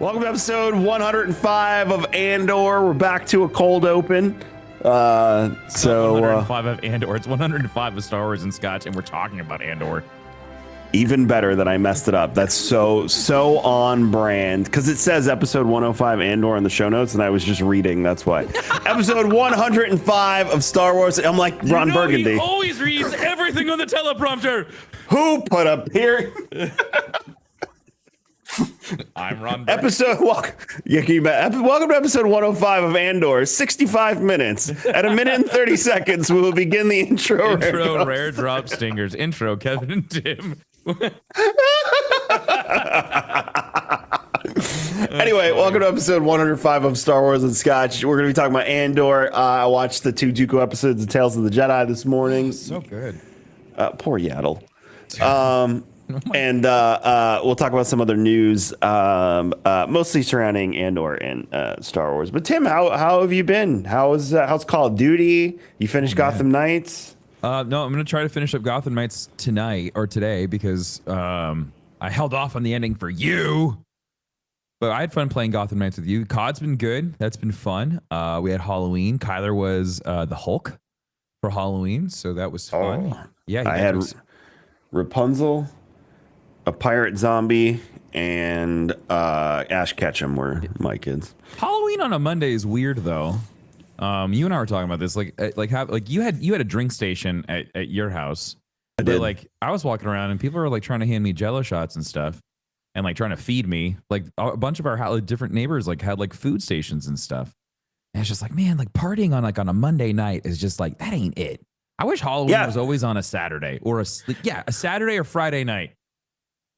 Welcome to episode 105 of Andor. We're back to a cold open. It's 105 of Andor. It's 105 of Star Wars and Scotch, and we're talking about Andor. Even better that I messed it up. That's so on brand, because it says episode 105 Andor in the show notes, and I was just reading. That's why. Episode 105 of Star Wars. I'm like Ron Burgundy. He always reads everything on the teleprompter. Who put up here? I'm Ron Burgundy. Welcome to episode 105 of Andor. 65 minutes. At 1 minute and 30 seconds, we will begin the intro. Rare drop stingers. Intro, Kevin and Tim. Anyway, welcome to episode 105 of Star Wars and Scotch. We're going to be talking about Andor. I watched the 2 Dooku episodes of Tales of the Jedi this morning. So good. Poor Yaddle. And we'll talk about some other news, mostly surrounding Andor and Star Wars. But Tim, how have you been? How's Call of Duty? You finished Gotham Knights? No, I'm going to try to finish up Gotham Knights tonight or today because I held off on the ending for you. But I had fun playing Gotham Knights with you. COD's been good. That's been fun. We had Halloween. Kyler was the Hulk for Halloween, so that was fun. Yeah, I had Rapunzel, a pirate zombie, and Ash Ketchum were my kids. Halloween on a Monday is weird though. You and I were talking about this, you had a drink station at your house. I did. Like I was walking around and people were like trying to hand me Jello shots and stuff, and like trying to feed me. Like a bunch of our different neighbors like had like food stations and stuff. And it's just like, man, like partying on a Monday night is just like, that ain't it. I wish Halloween was always on a Saturday or a Saturday or Friday night.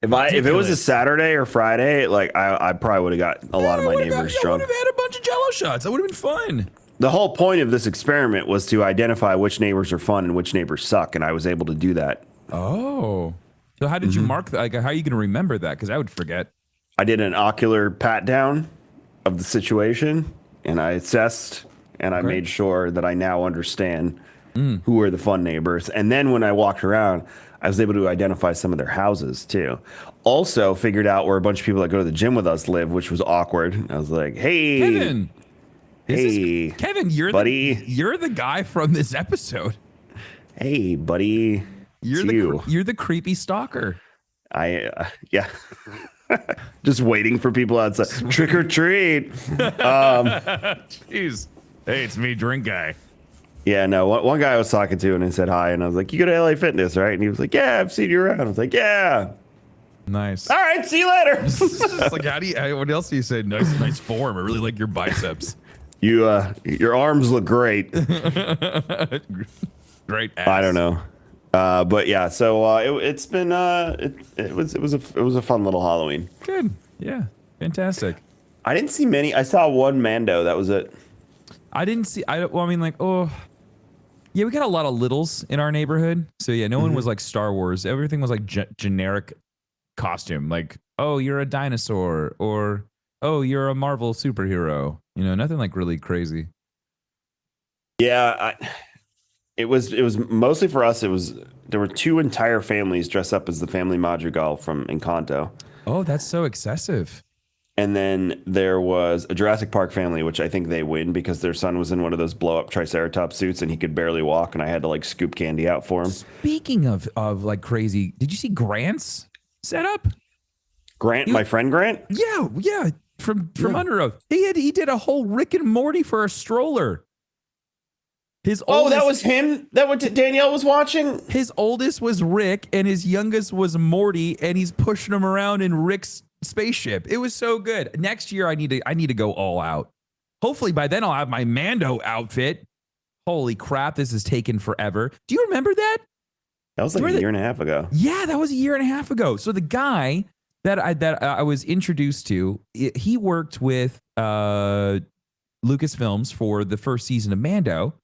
If it was a Saturday or Friday, like I probably would have got a lot of my neighbors drunk. I would have had a bunch of Jello shots. That would have been fun. The whole point of this experiment was to identify which neighbors are fun and which neighbors suck, and I was able to do that. Oh, so how did you mark that? Like, how are you going to remember that? Because I would forget. I did an ocular pat down of the situation, and I assessed, and I made sure that I now understand who are the fun neighbors. And then when I walked around, I was able to identify some of their houses too. Also figured out where a bunch of people that go to the gym with us live, which was awkward. I was like, hey, Kevin. Kevin, you're buddy. the guy from this episode. Hey, buddy. You're the creepy stalker. Yeah. Just waiting for people outside. Trick or treat. Jeez. Hey, it's me, drink guy. Yeah, no, one guy I was talking to and he said hi, and I was like, you go to LA Fitness, right? And he was like, yeah, I've seen you around. I was like, yeah. Nice. All right, see you later. It's like, what else do you say? Nice form. I really like your biceps. Your arms look great. Great ass. I don't know. But yeah, so it's been it was a fun little Halloween. Good. Yeah. Fantastic. I didn't see many. I saw one Mando. That was it. I didn't see. Yeah, we got a lot of littles in our neighborhood. So yeah, no one was like Star Wars. Everything was like generic costume. Like, oh, you're a dinosaur, or oh, you're a Marvel superhero. You know, nothing like really crazy. Yeah, it was mostly for us. There were 2 entire families dressed up as the family Madrigal from Encanto. Oh, that's so excessive. And then there was a Jurassic Park family, which I think they win because their son was in one of those blow-up Triceratops suits and he could barely walk, and I had to like scoop candy out for him. Speaking of like crazy, did you see Grant's setup? Grant, my friend Grant? Yeah, from Under Oath. He did a whole Rick and Morty for a stroller. That was him? That what Danielle was watching? His oldest was Rick and his youngest was Morty, and he's pushing him around in Rick's spaceship. It was so good. Next year I need to go all out. Hopefully by then I'll have my Mando outfit. Holy crap, this has taken forever. Do you remember that? That was like a year and a half ago. Yeah, that was a year and a half ago. So the guy that I was introduced to, he worked with Lucasfilms for the first season of Mando.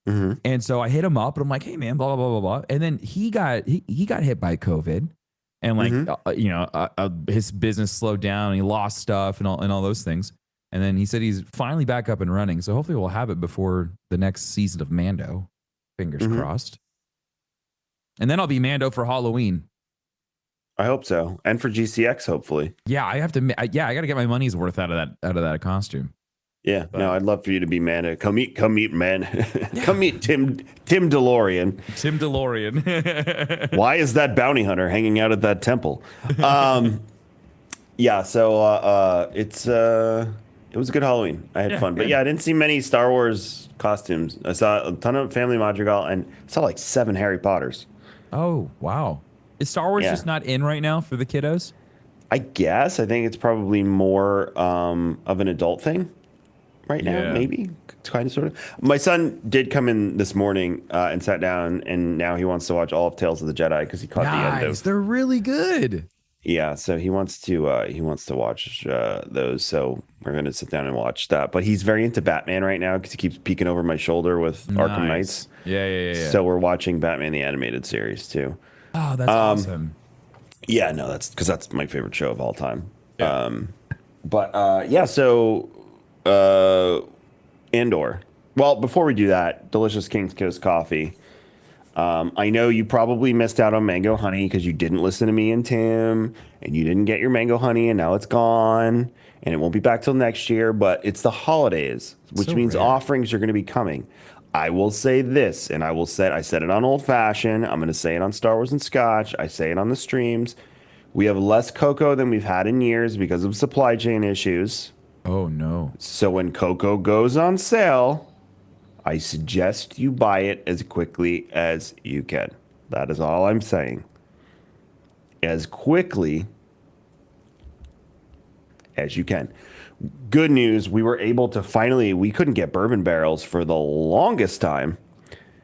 Mm-hmm. And so I hit him up and I'm like, hey man, blah, blah, blah, blah, blah. And then he got hit by COVID. And like, his business slowed down and he lost stuff and all those things. And then he said he's finally back up and running. So hopefully we'll have it before the next season of Mando. Fingers crossed. And then I'll be Mando for Halloween. I hope so, and for GCX, hopefully. Yeah, I have to. Yeah, I got to get my money's worth out of that costume. Yeah, But, no, I'd love for you to be Mando. Come meet, man. Yeah. Come meet Tim DeLorean. Tim DeLorean. Why is that bounty hunter hanging out at that temple? Yeah, so it was a good Halloween. I had fun, but yeah, I didn't see many Star Wars costumes. I saw a ton of Family Madrigal and saw like 7 Harry Potters. Oh wow! Is Star Wars Yeah. just not in right now for the kiddos? I guess I think it's probably more of an adult thing right now, Yeah. maybe kind of sort of. My son did come in this morning and sat down, and now he wants to watch all of Tales of the Jedi because he caught the end of. They're really good. Yeah, so he wants to watch those. So we're gonna sit down and watch that. But he's very into Batman right now because he keeps peeking over my shoulder with Arkham Knights. Yeah. So we're watching Batman the animated series too. Oh, that's awesome. Yeah, no, that's my favorite show of all time. Yeah. Yeah, so Andor. Well, before we do that, delicious King's Coast coffee. I know you probably missed out on mango honey because you didn't listen to me and Tim, and you didn't get your mango honey, and now it's gone, and it won't be back till next year. But it's the holidays, which So means rare. offerings are going to be coming. I will say this, and I said it on Old Fashioned. I'm going to say it on Star Wars and Scotch. I say it on the streams. We have less cocoa than we've had in years because of supply chain issues. Oh no. So when cocoa goes on sale, I suggest you buy it as quickly as you can. That is all I'm saying. As quickly as you can. Good news, we were able to we couldn't get bourbon barrels for the longest time.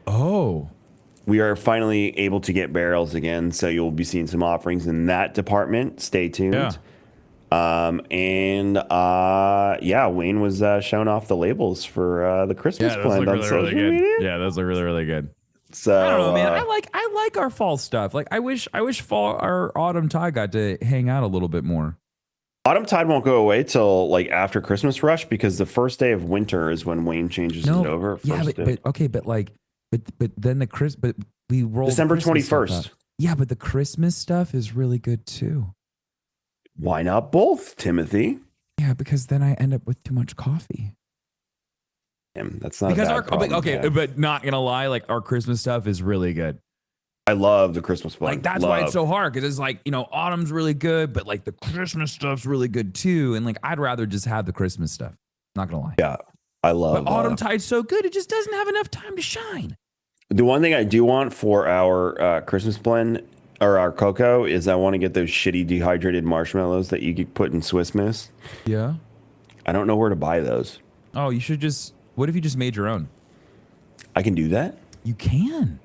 Oh. We are finally able to get barrels again, so you'll be seeing some offerings in that department. Stay tuned. Yeah. Wayne was showing off the labels for the Christmas Yeah, those blend look on really, social really good. media. Yeah, those look really, really good. So I don't know, man. I like our fall stuff. Like I wish fall our autumn tide got to hang out a little bit more. Autumn tide won't go away till like after Christmas rush because the first day of winter is when Wayne changes it over. Yeah, but then but we roll December Christmas stuff 21st. out. Yeah, but the Christmas stuff is really good too. Why not both, Timothy? Yeah, because then I end up with too much coffee. That's not Because a bad problem, but not gonna lie, like our Christmas stuff is really good. I love the Christmas blend. Like that's why it's so hard because it's like autumn's really good, but like the Christmas stuff's really good too. And like I'd rather just have the Christmas stuff. Not gonna lie. Yeah, I love. But autumn tide's so good, it just doesn't have enough time to shine. The one thing I do want for our Christmas blend or our cocoa is I want to get those shitty dehydrated marshmallows that you could put in Swiss Miss. Yeah. I don't know where to buy those. Oh, you should just. What if you just made your own? I can do that. You can.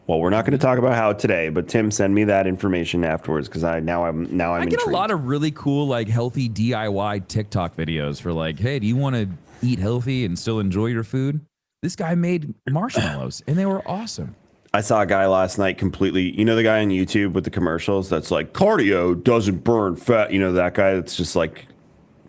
Well, we're not going to talk about how today, but Tim, send me that information afterwards because I'm I get intrigued. a lot of really cool like healthy DIY TikTok videos for like, hey, do you want to eat healthy and still enjoy your food? This guy made marshmallows and they were awesome. I saw a guy last night completely, the guy on YouTube with the commercials that's like cardio doesn't burn fat. That guy that's just like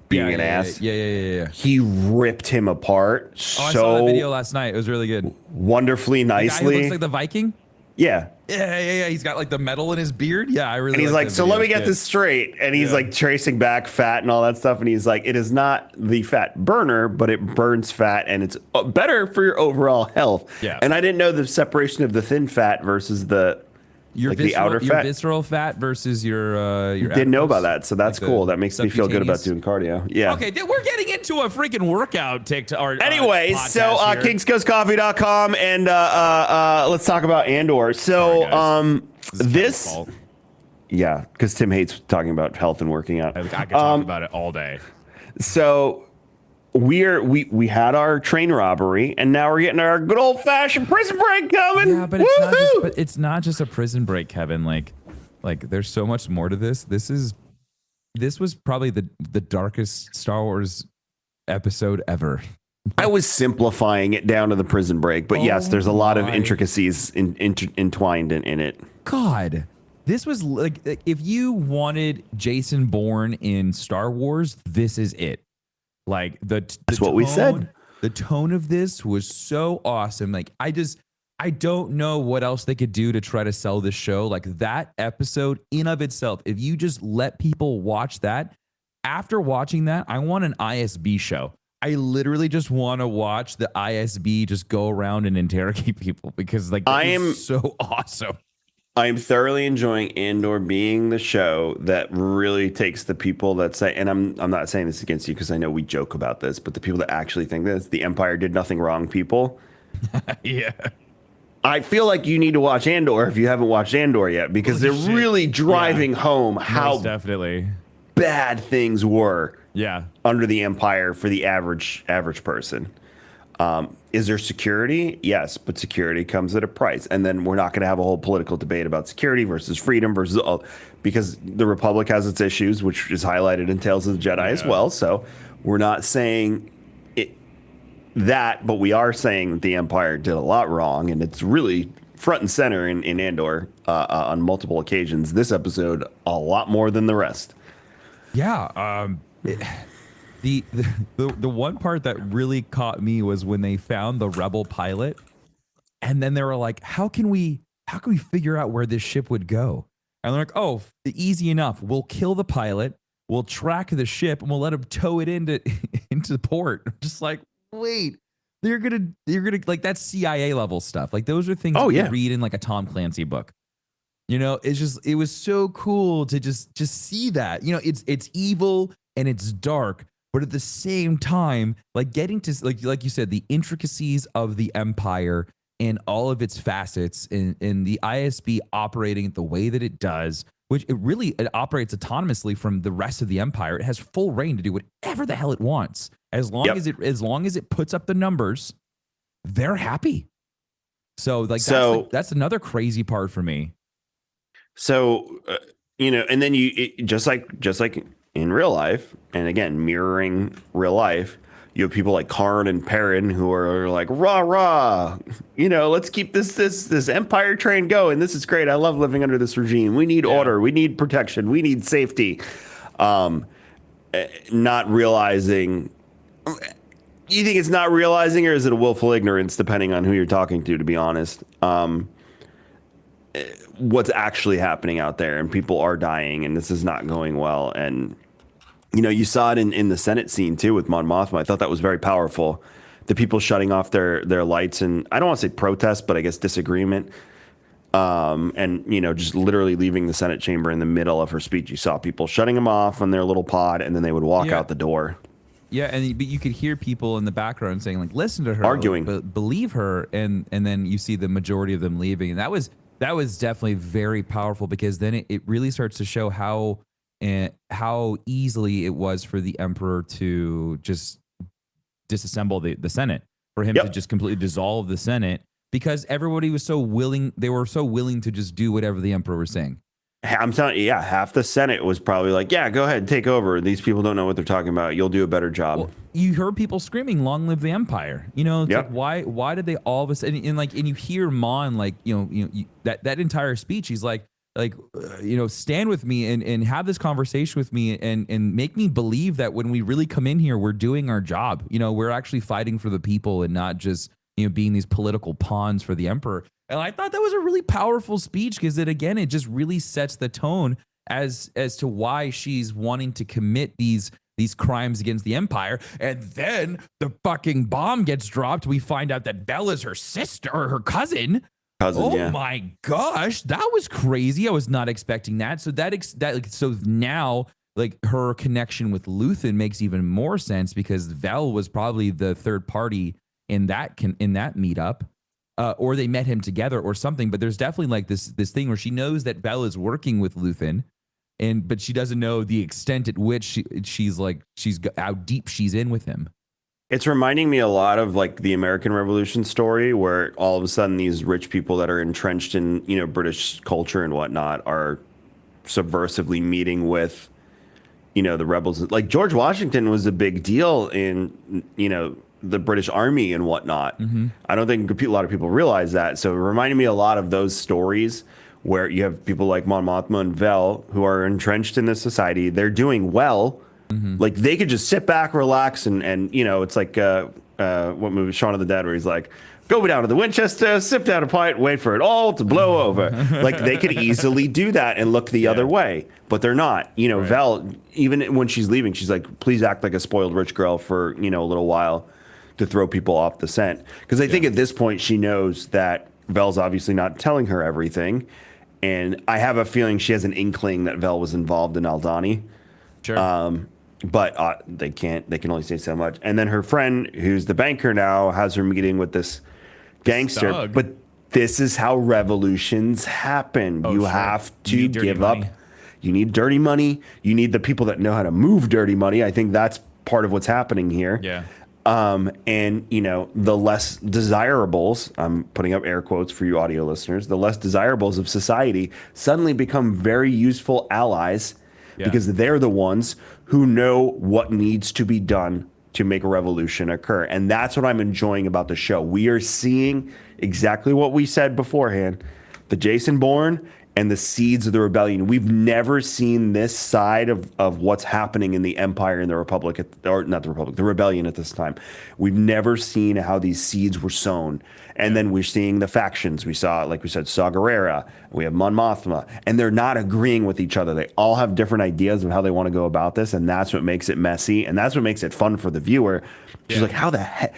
being an ass. Yeah. He ripped him apart I saw that video last night. It was really good. Wonderfully, The guy who nicely. looks like the Viking. Yeah. Yeah. He's got like the metal in his beard. Yeah, I really. And he's like, so let me get this straight. And he's like tracing back fat and all that stuff. And he's like, it is not the fat burner, but it burns fat and it's better for your overall health. Yeah. And I didn't know the separation of the thin fat versus the the outer your fat. visceral fat versus your Didn't know about adipose, that. So that's like the cool. That makes me feel good about subcutaneous. doing cardio. Yeah. Okay, we're getting into a freaking workout TikTok. Anyway, so kingscoastcoffee.com and let's talk about Andor. So this yeah, because Tim hates talking about health and working out. I could talk about it all day. So we had our train robbery, and now we're getting our good old fashioned prison break coming. Yeah, but it's not just a prison break, Kevin. Like there's so much more to this. This was probably the darkest Star Wars episode ever. I was simplifying it down to the prison break, but yes, there's a lot of intricacies entwined in it. God, this was like if you wanted Jason Bourne in Star Wars, this is it. Like that's what we said. The tone of this was so awesome. Like I just I don't know what else they could do to try to sell this show. Like that episode in of itself, if you just let people watch that, after watching that, I want an ISB show. I literally just want to watch the ISB just go around and interrogate people because like that is so awesome. I'm thoroughly enjoying Andor being the show that really takes the people that say, and I'm not saying this against you because I know we joke about this, but the people that actually think this, the Empire did nothing wrong people. Yeah. I feel like you need to watch Andor if you haven't watched Andor yet, because they're really driving home how definitely bad things were yeah under the Empire for the average person. Is there security? Yes, but security comes at a price. And then we're not going to have a whole political debate about security versus freedom versus because the Republic has its issues, which is highlighted in Tales of the Jedi as well. So we're not saying that, but we are saying that the Empire did a lot wrong, and it's really front and center in Andor on multiple occasions. This episode, a lot more than the rest. Yeah. The one part that really caught me was when they found the rebel pilot, and then they were like, how can we figure out where this ship would go? And they're like, oh, easy enough. We'll kill the pilot, we'll track the ship, and we'll let him tow it into the port. Just like, wait, you're gonna like, that's CIA level stuff. Like those are things you read in like a Tom Clancy book. You know, it was so cool to just see that. You know, it's evil and it's dark, but at the same time, like getting to like you said, the intricacies of the Empire and all of its facets, and the ISB operating the way that it does, which it operates autonomously from the rest of the Empire. It has full reign to do whatever the hell it wants. As long as it puts up the numbers, they're happy. So like that's another crazy part for me. So you know, and then just like in real life, and again mirroring real life, you have people like Karn and Perrin who are like rah rah, you know, let's keep this Empire train going. This is great. I love living under this regime. We need order. We need protection. We need safety. Not realizing. You think it's not realizing, or is it a willful ignorance, depending on who you're talking to be honest? What's actually happening out there, and people are dying, and this is not going well. And, you know, you saw it in the Senate scene too with Mon Mothma. I thought that was very powerful. The people shutting off their lights, and I don't want to say protest, but I guess disagreement. And, you know, just literally leaving the Senate chamber in the middle of her speech. You saw people shutting them off on their little pod, and then they would walk out the door. Yeah, but you could hear people in the background saying, like, listen to her, arguing, believe her, and then you see the majority of them leaving, and that was definitely very powerful, because then it really starts to show how easily it was for the Emperor to just disassemble the Senate, for him to just completely dissolve the Senate, because everybody was so willing. They were so willing to just do whatever the Emperor was saying. I'm telling you, half the Senate was probably like, yeah, go ahead, take over. These people don't know what they're talking about. You'll do a better job. Well, you heard people screaming, long live the Empire. You know, it's like, why did they all of a sudden, and you hear Mon, like, that entire speech, he's like, stand with me and have this conversation with me and make me believe that when we really come in here, we're doing our job. You know, we're actually fighting for the people and not just, being these political pawns for the Emperor. And I thought that was a really powerful speech, because it just really sets the tone as to why she's wanting to commit these crimes against the Empire. And then the fucking bomb gets dropped. We find out that Bella's her sister or her cousin. My gosh, that was crazy. I was not expecting that. So so now, like, her connection with Luthen makes even more sense, because Vel was probably the third party in that meetup. Or they met him together or something, but there's definitely like this thing where she knows that Belle is working with Luthen, but she doesn't know the extent at which she's how deep she's in with him. It's reminding me a lot of like the American Revolution story, where all of a sudden these rich people that are entrenched in, British culture and whatnot are subversively meeting with, the rebels. Like George Washington was a big deal in, the British Army and whatnot. Mm-hmm. I don't think a lot of people realize that. So it reminded me a lot of those stories where you have people like Mon Mothma and Vel who are entrenched in this society. They're doing well. Mm-hmm. Like they could just sit back, relax, and it's like what movie? Shaun of the Dead, where he's like, go down to the Winchester, sip down a pint, wait for it all to blow over. Like they could easily do that and look the other way, but they're not. You know, Vel, even when she's leaving, she's like, please act like a spoiled rich girl for, you know, a little while to throw people off the scent. Because I think at this point she knows that Vel's obviously not telling her everything. And I have a feeling she has an inkling that Vel was involved in Aldani. Sure. But they can only say so much. And then her friend, who's the banker now, has her meeting with this gangster. Thug. But this is how revolutions happen. You have to give up. You need dirty money. You need the people that know how to move dirty money. I think that's part of what's happening here. Yeah. And, you know, the less desirables, I'm putting up air quotes for you audio listeners, the less desirables of society suddenly become very useful allies because they're the ones who know what needs to be done to make a revolution occur. And that's what I'm enjoying about the show. We are seeing exactly what we said beforehand, the Jason Bourne and the seeds of the rebellion. We've never seen this side of what's happening in the Empire and the Republic, or not the Republic, the rebellion at this time. We've never seen how these seeds were sown. And then we're seeing the factions. We saw, like we said, Saw Gerrera, we have Mon Mothma, and they're not agreeing with each other. They all have different ideas of how they want to go about this, and that's what makes it messy, and that's what makes it fun for the viewer. She's like, how the heck?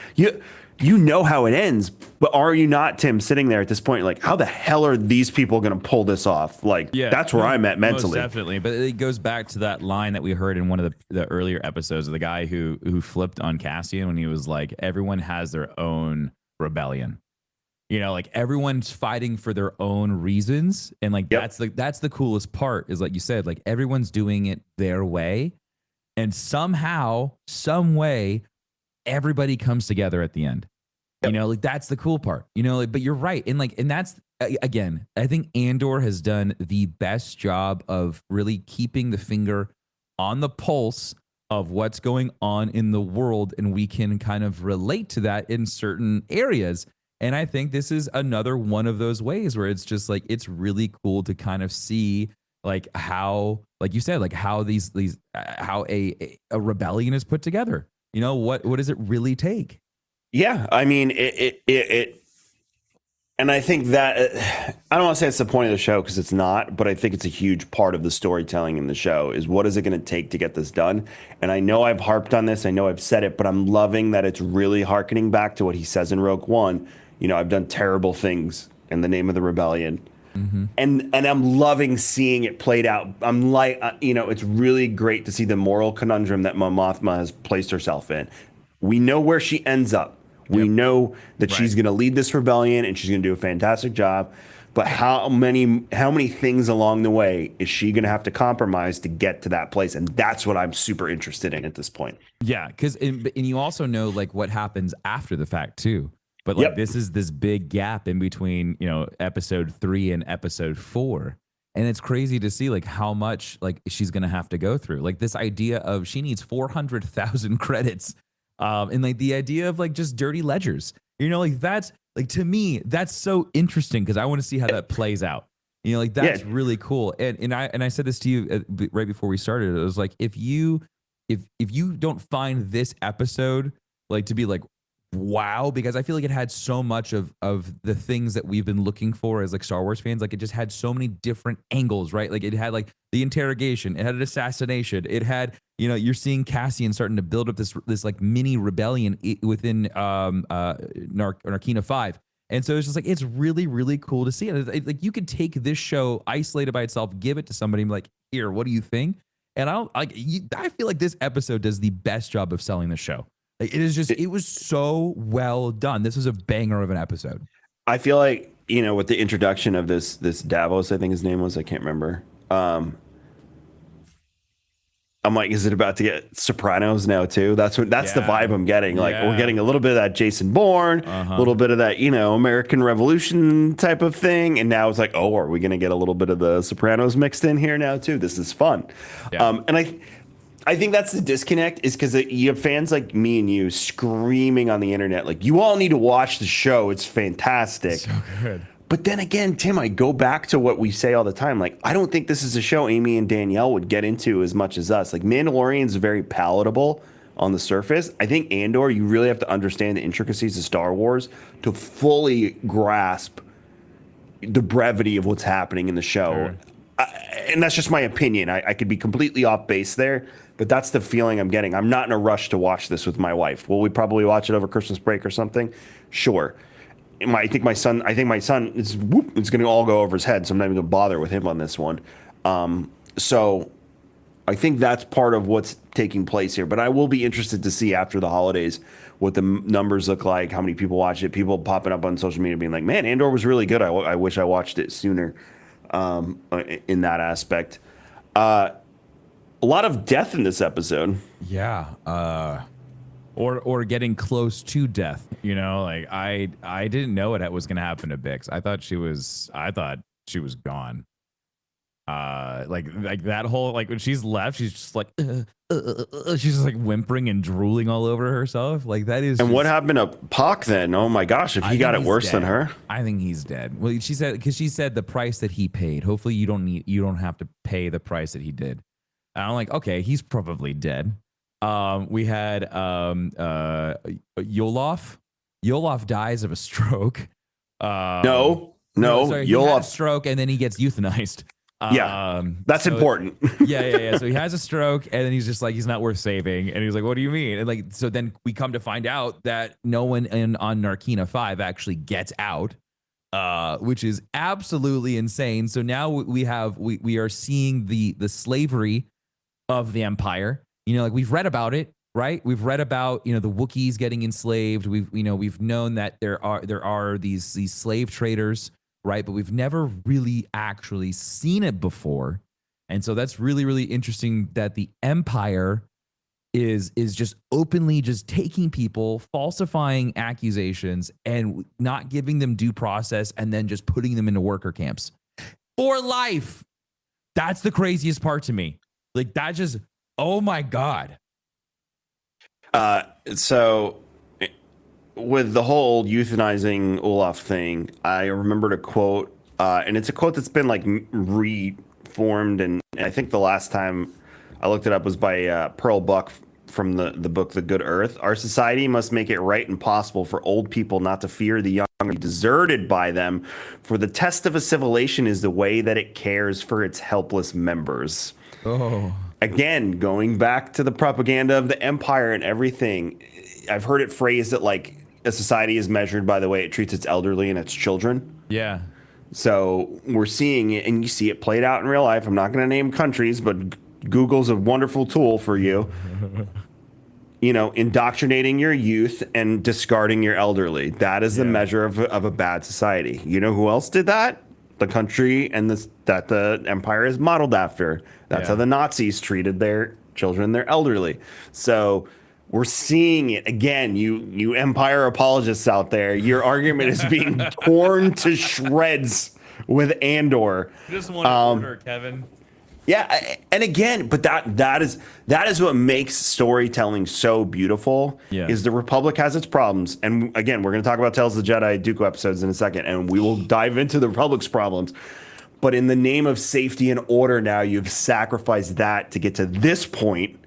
You know how it ends, but are you not, Tim, sitting there at this point, like, how the hell are these people going to pull this off? Like, that's where I'm at mentally. Most definitely. But it goes back to that line that we heard in one of the earlier episodes of the guy who flipped on Cassian when he was like, everyone has their own rebellion. You know, like everyone's fighting for their own reasons. And like, that's the coolest part is like you said, like everyone's doing it their way. And somehow, some way, everybody comes together at the end. You know, like that's the cool part, you know, like, but you're right. And that's, again, I think Andor has done the best job of really keeping the finger on the pulse of what's going on in the world. And we can kind of relate to that in certain areas. And I think this is another one of those ways where it's just like, it's really cool to kind of see like how, like you said, like how how a rebellion is put together. You know, what does it really take? Yeah, I mean, it and I think that I don't want to say it's the point of the show because it's not, but I think it's a huge part of the storytelling in the show is what is it going to take to get this done? And I know I've harped on this, I know I've said it, but I'm loving that it's really hearkening back to what he says in Rogue One. You know, I've done terrible things in the name of the rebellion. Mm-hmm. And I'm loving seeing it played out. I'm like, you know, it's really great to see the moral conundrum that Mon Mothma has placed herself in. We know where she ends up. We know that she's going to lead this rebellion and she's going to do a fantastic job. But how many things along the way is she going to have to compromise to get to that place? And that's what I'm super interested in at this point. Yeah, because and you also know like what happens after the fact too. But like this is this big gap in between, you know, episode 3 and episode 4. And it's crazy to see like how much like she's going to have to go through. Like this idea of she needs 400,000 credits. And like the idea of like just dirty ledgers, you know, like that's like to me, that's so interesting because I want to see how that plays out. You know, like that's really cool. And I said this to you right before we started. It was like if you don't find this episode like to be like, wow, because I feel like it had so much of the things that we've been looking for as like Star Wars fans. Like it just had so many different angles, right? Like it had like the interrogation, it had an assassination, it had, you know, you're seeing Cassian starting to build up this like mini rebellion within Narkina 5. And so it's just like, it's really, really cool to see it. Like you could take this show isolated by itself, give it to somebody and be like, here, what do you think? And I feel like this episode does the best job of selling the show. Like it is just, it was so well done. This was a banger of an episode. I feel like, you know, with the introduction of this Davos, I think his name was, I can't remember. I'm like, is it about to get Sopranos now too? That's the vibe I'm getting. Like we're getting a little bit of that Jason Bourne, a little bit of that, you know, American Revolution type of thing. And now it's like, oh, are we going to get a little bit of the Sopranos mixed in here now too? This is fun. Yeah. And I think that's the disconnect is because you have fans like me and you screaming on the internet, like, you all need to watch the show. It's fantastic. So good. But then again, Tim, I go back to what we say all the time. Like, I don't think this is a show Amy and Danielle would get into as much as us. Like, Mandalorian's very palatable, on the surface. I think Andor, you really have to understand the intricacies of Star Wars to fully grasp the brevity of what's happening in the show. Sure. And that's just my opinion. I could be completely off base there, but that's the feeling I'm getting. I'm not in a rush to watch this with my wife. Will we probably watch it over Christmas break or something? Sure. I think my son it's going to all go over his head, so I'm not even going to bother with him on this one. So I think that's part of what's taking place here. But I will be interested to see after the holidays what the numbers look like, how many people watch it, people popping up on social media being like, man, Andor was really good. I wish I watched it sooner in that aspect. A lot of death in this episode. Yeah. Or getting close to death, you know, like I didn't know it was going to happen to Bix. I thought she was gone. Like that whole, like when she's left, she's just like, she's just like whimpering and drooling all over herself. Like that is. And what happened to Puck then? Oh my gosh, if he got it worse than her. I think he's dead. Well, she said the price that he paid. Hopefully you don't have to pay the price that he did. And I'm like, okay, he's probably dead. We had Yolof. Yolof dies of a stroke. No, sorry, he had a Yolof stroke and then he gets euthanized. That's important. Yeah. So he has a stroke and then he's just like, he's not worth saving. And he's like, what do you mean? And like, so then we come to find out that no one on Narkina 5 actually gets out, which is absolutely insane. So now we are seeing the slavery of the Empire. You know, like we've read about it, right? We've read about, you know, the Wookiees getting enslaved. We've known that there are these slave traders, right? But we've never really actually seen it before. And so that's really, really interesting that the Empire is just openly just taking people, falsifying accusations and not giving them due process and then just putting them into worker camps for life. That's the craziest part to me. Like that just, oh my God. So with the whole euthanizing Olaf thing, I remembered a quote, and it's a quote that's been like reformed. And I think the last time I looked it up was by Pearl Buck from the book, The Good Earth. Our society must make it right and possible for old people not to fear the young or be deserted by them. For the test of assimilation is the way that it cares for its helpless members. Oh. Again, going back to the propaganda of the Empire and everything, I've heard it phrased that like a society is measured by the way it treats its elderly and its children. Yeah. So we're seeing it, and you see it played out in real life. I'm not going to name countries, but Google's a wonderful tool for you. You know, indoctrinating your youth and discarding your elderly. That is the measure of a bad society. You know who else did that? The country and that the Empire is modeled after. That's how the Nazis treated their children, their elderly. So we're seeing it again. You Empire apologists out there, your argument is being torn to shreds with Andor. Just want order, Kevin. Yeah, and again, but that is what makes storytelling so beautiful. Yeah. Is the Republic has its problems, and again, we're going to talk about Tales of the Jedi Dooku episodes in a second, and we will dive into the Republic's problems. But in the name of safety and order, now you've sacrificed that to get to this point,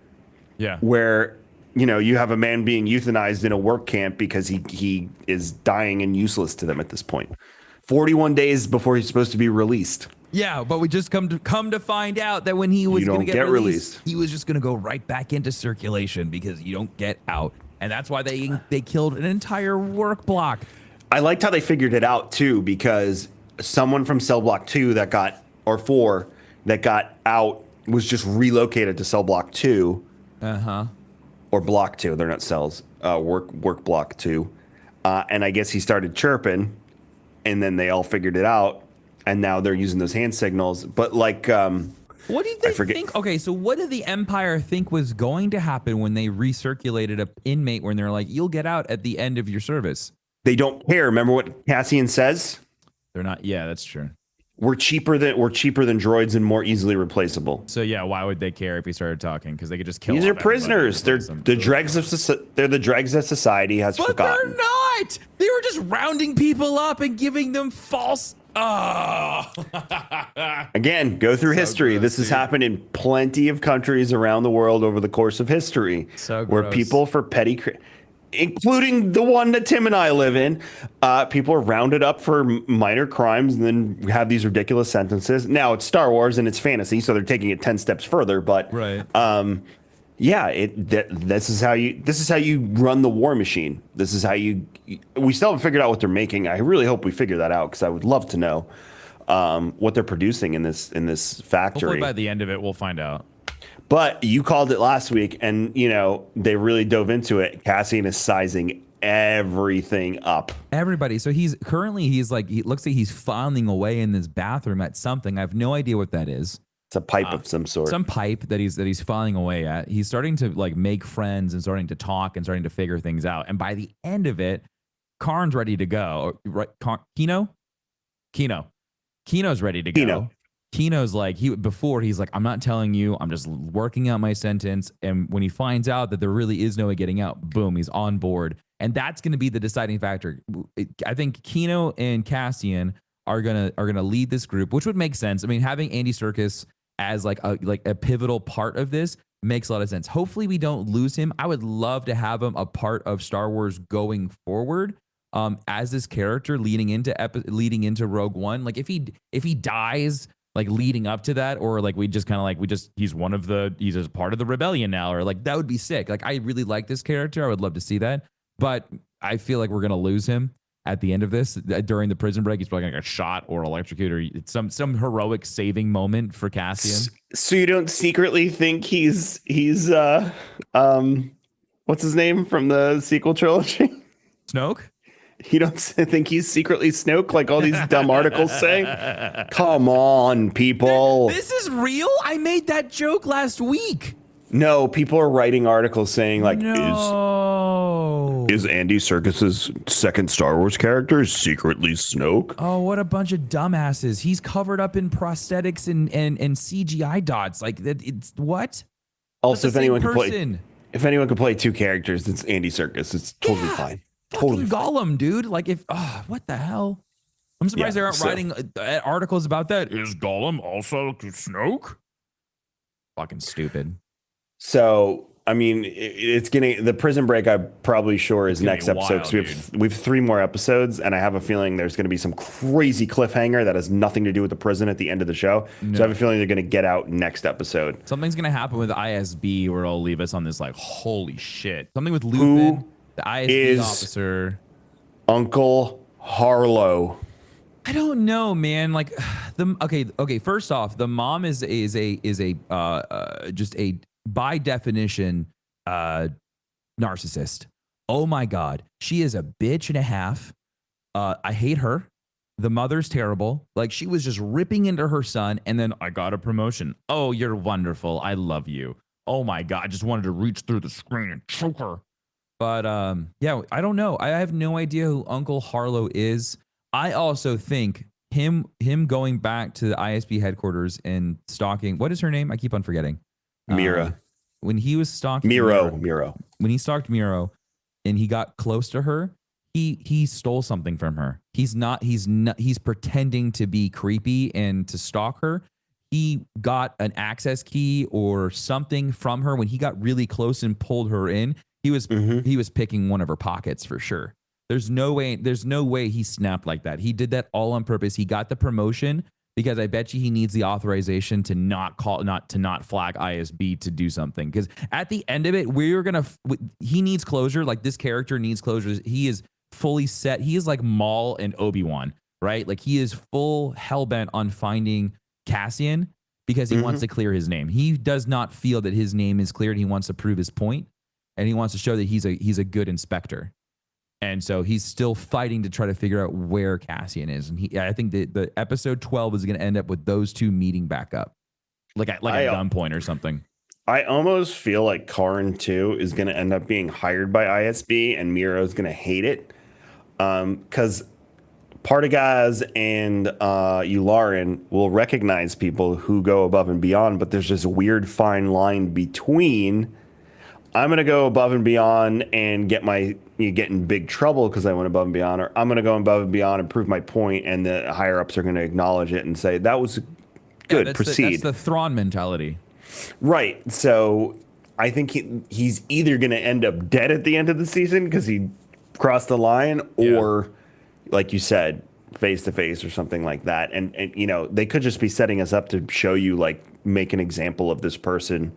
where you know you have a man being euthanized in a work camp because he is dying and useless to them at this point. 41 days before he's supposed to be released. Yeah, but we just come to find out that when he was going to get released, he was just going to go right back into circulation because you don't get out, and that's why they killed an entire work block. I liked how they figured it out too, because someone from Cell Block 2 that got, or 4 that got out was just relocated to Cell Block 2. Or Block 2. They're not cells. Work Block 2. And I guess he started chirping, and then they all figured it out, and now they're using those hand signals. But like, what did they think? Okay, so what did the Empire think was going to happen when they recirculated an inmate when they're like, you'll get out at the end of your service? They don't care. Remember what Cassian says? They're not. Yeah, that's true. We're cheaper than droids and more easily replaceable. So yeah, why would they care if he started talking? Because they could just kill. These are prisoners. They're the dregs of society has forgotten. But they're not. They were just rounding people up and giving them false Oh. Again, go through So history. gross, This has dude. happened in plenty of countries around the world over the course of history, So where gross. people for including the one that Tim and I live in, people are rounded up for minor crimes and then have these ridiculous sentences. Now it's Star Wars and it's fantasy, so they're taking it 10 steps further. But Right. yeah, this is how you run the war machine. This is how you. We still haven't figured out what they're making. I really hope we figure that out because I would love to know what they're producing in this factory. Hopefully by the end of it, we'll find out. But you called it last week, and they really dove into it. Cassian is sizing everything up. Everybody. So he's like, he looks like he's filing away in this bathroom at something. I have no idea what that is. It's a pipe of some sort. Some pipe that he's filing away at. He's starting to like make friends and starting to talk and starting to figure things out. And by the end of it, Karn's ready to go. Right? Kino's ready to go. Kino's like, he's like, I'm not telling you, I'm just working out my sentence. And when he finds out that there really is no way getting out, boom, he's on board. And that's going to be the deciding factor. I think Kino and Cassian are gonna lead this group, which would make sense. I mean, having Andy Serkis as like a pivotal part of this makes a lot of sense. Hopefully we don't lose him. I would love to have him a part of Star Wars going forward, as this character leading into Rogue One. Like if he dies like leading up to that, or like he's just a part of the rebellion now, or like that would be sick. Like I really like this character. I would love to see that, but I feel like we're gonna lose him at the end of this. During the prison break, he's probably gonna get shot or electrocuted, or it's some heroic saving moment for Cassian. So you don't secretly think he's what's his name from the sequel trilogy? Snoke? You don't think he's secretly Snoke like all these dumb articles say? Come on, people. This is real? I made that joke last week. No, people are writing articles saying like, no. is Andy Serkis's second Star Wars character secretly Snoke? Oh, what a bunch of dumbasses. He's covered up in prosthetics and CGI dots. Like that, it's what? Also, if anyone could play two characters, it's Andy Serkis. It's totally fine. Totally Gollum, dude. Like what the hell? I'm surprised they aren't writing articles about that. Is Gollum also Snoke? Fucking stupid. So, I mean, it's getting the prison break. I'm probably sure is next episode. Because we have 3 more episodes, and I have a feeling there's going to be some crazy cliffhanger that has nothing to do with the prison at the end of the show. No. So I have a feeling they're going to get out next episode. Something's going to happen with ISB where it'll leave us on this like, holy shit. Something with Lupin, the ISB officer. Uncle Harlow. I don't know, man. Like okay. First off, the mom is just a by definition narcissist. Oh my god, she is a bitch and a half. I hate her. The mother's terrible. Like she was just ripping into her son, and then I got a promotion. Oh, you're wonderful. I love you. Oh my god, I just wanted to reach through the screen and choke her. But yeah, I don't know. I have no idea who Uncle Harlow is. I also think him going back to the ISB headquarters and stalking. What is her name? I keep on forgetting. Mira. When he was stalking Miro. When he stalked Miro and he got close to her, he stole something from her. He's pretending to be creepy and to stalk her. He got an access key or something from her when he got really close and pulled her in. He was picking one of her pockets for sure. There's no way he snapped like that. He did that all on purpose. He got the promotion because I bet you he needs the authorization to not flag ISB to do something. Because at the end of it, he needs closure. Like this character needs closure. He is fully set. He is like Maul and Obi-Wan, right? Like he is full hellbent on finding Cassian because he wants to clear his name. He does not feel that his name is cleared. He wants to prove his point, and he wants to show that he's a good inspector. And so he's still fighting to try to figure out where Cassian is. And I think the episode 12 is going to end up with those two meeting back up, like a gunpoint or something. I almost feel like Karn too is going to end up being hired by ISB, and Miro is going to hate it, because Partagaz and Yularen will recognize people who go above and beyond, but there's this weird fine line between I'm gonna go above and beyond and get in big trouble because I went above and beyond, or I'm gonna go above and beyond and prove my point, and the higher ups are gonna acknowledge it and say that was good. Proceed. That's the Thrawn mentality. Right. So I think he's either gonna end up dead at the end of the season because he crossed the line, or like you said, face to face or something like that. And you know, they could just be setting us up to show you, like, make an example of this person,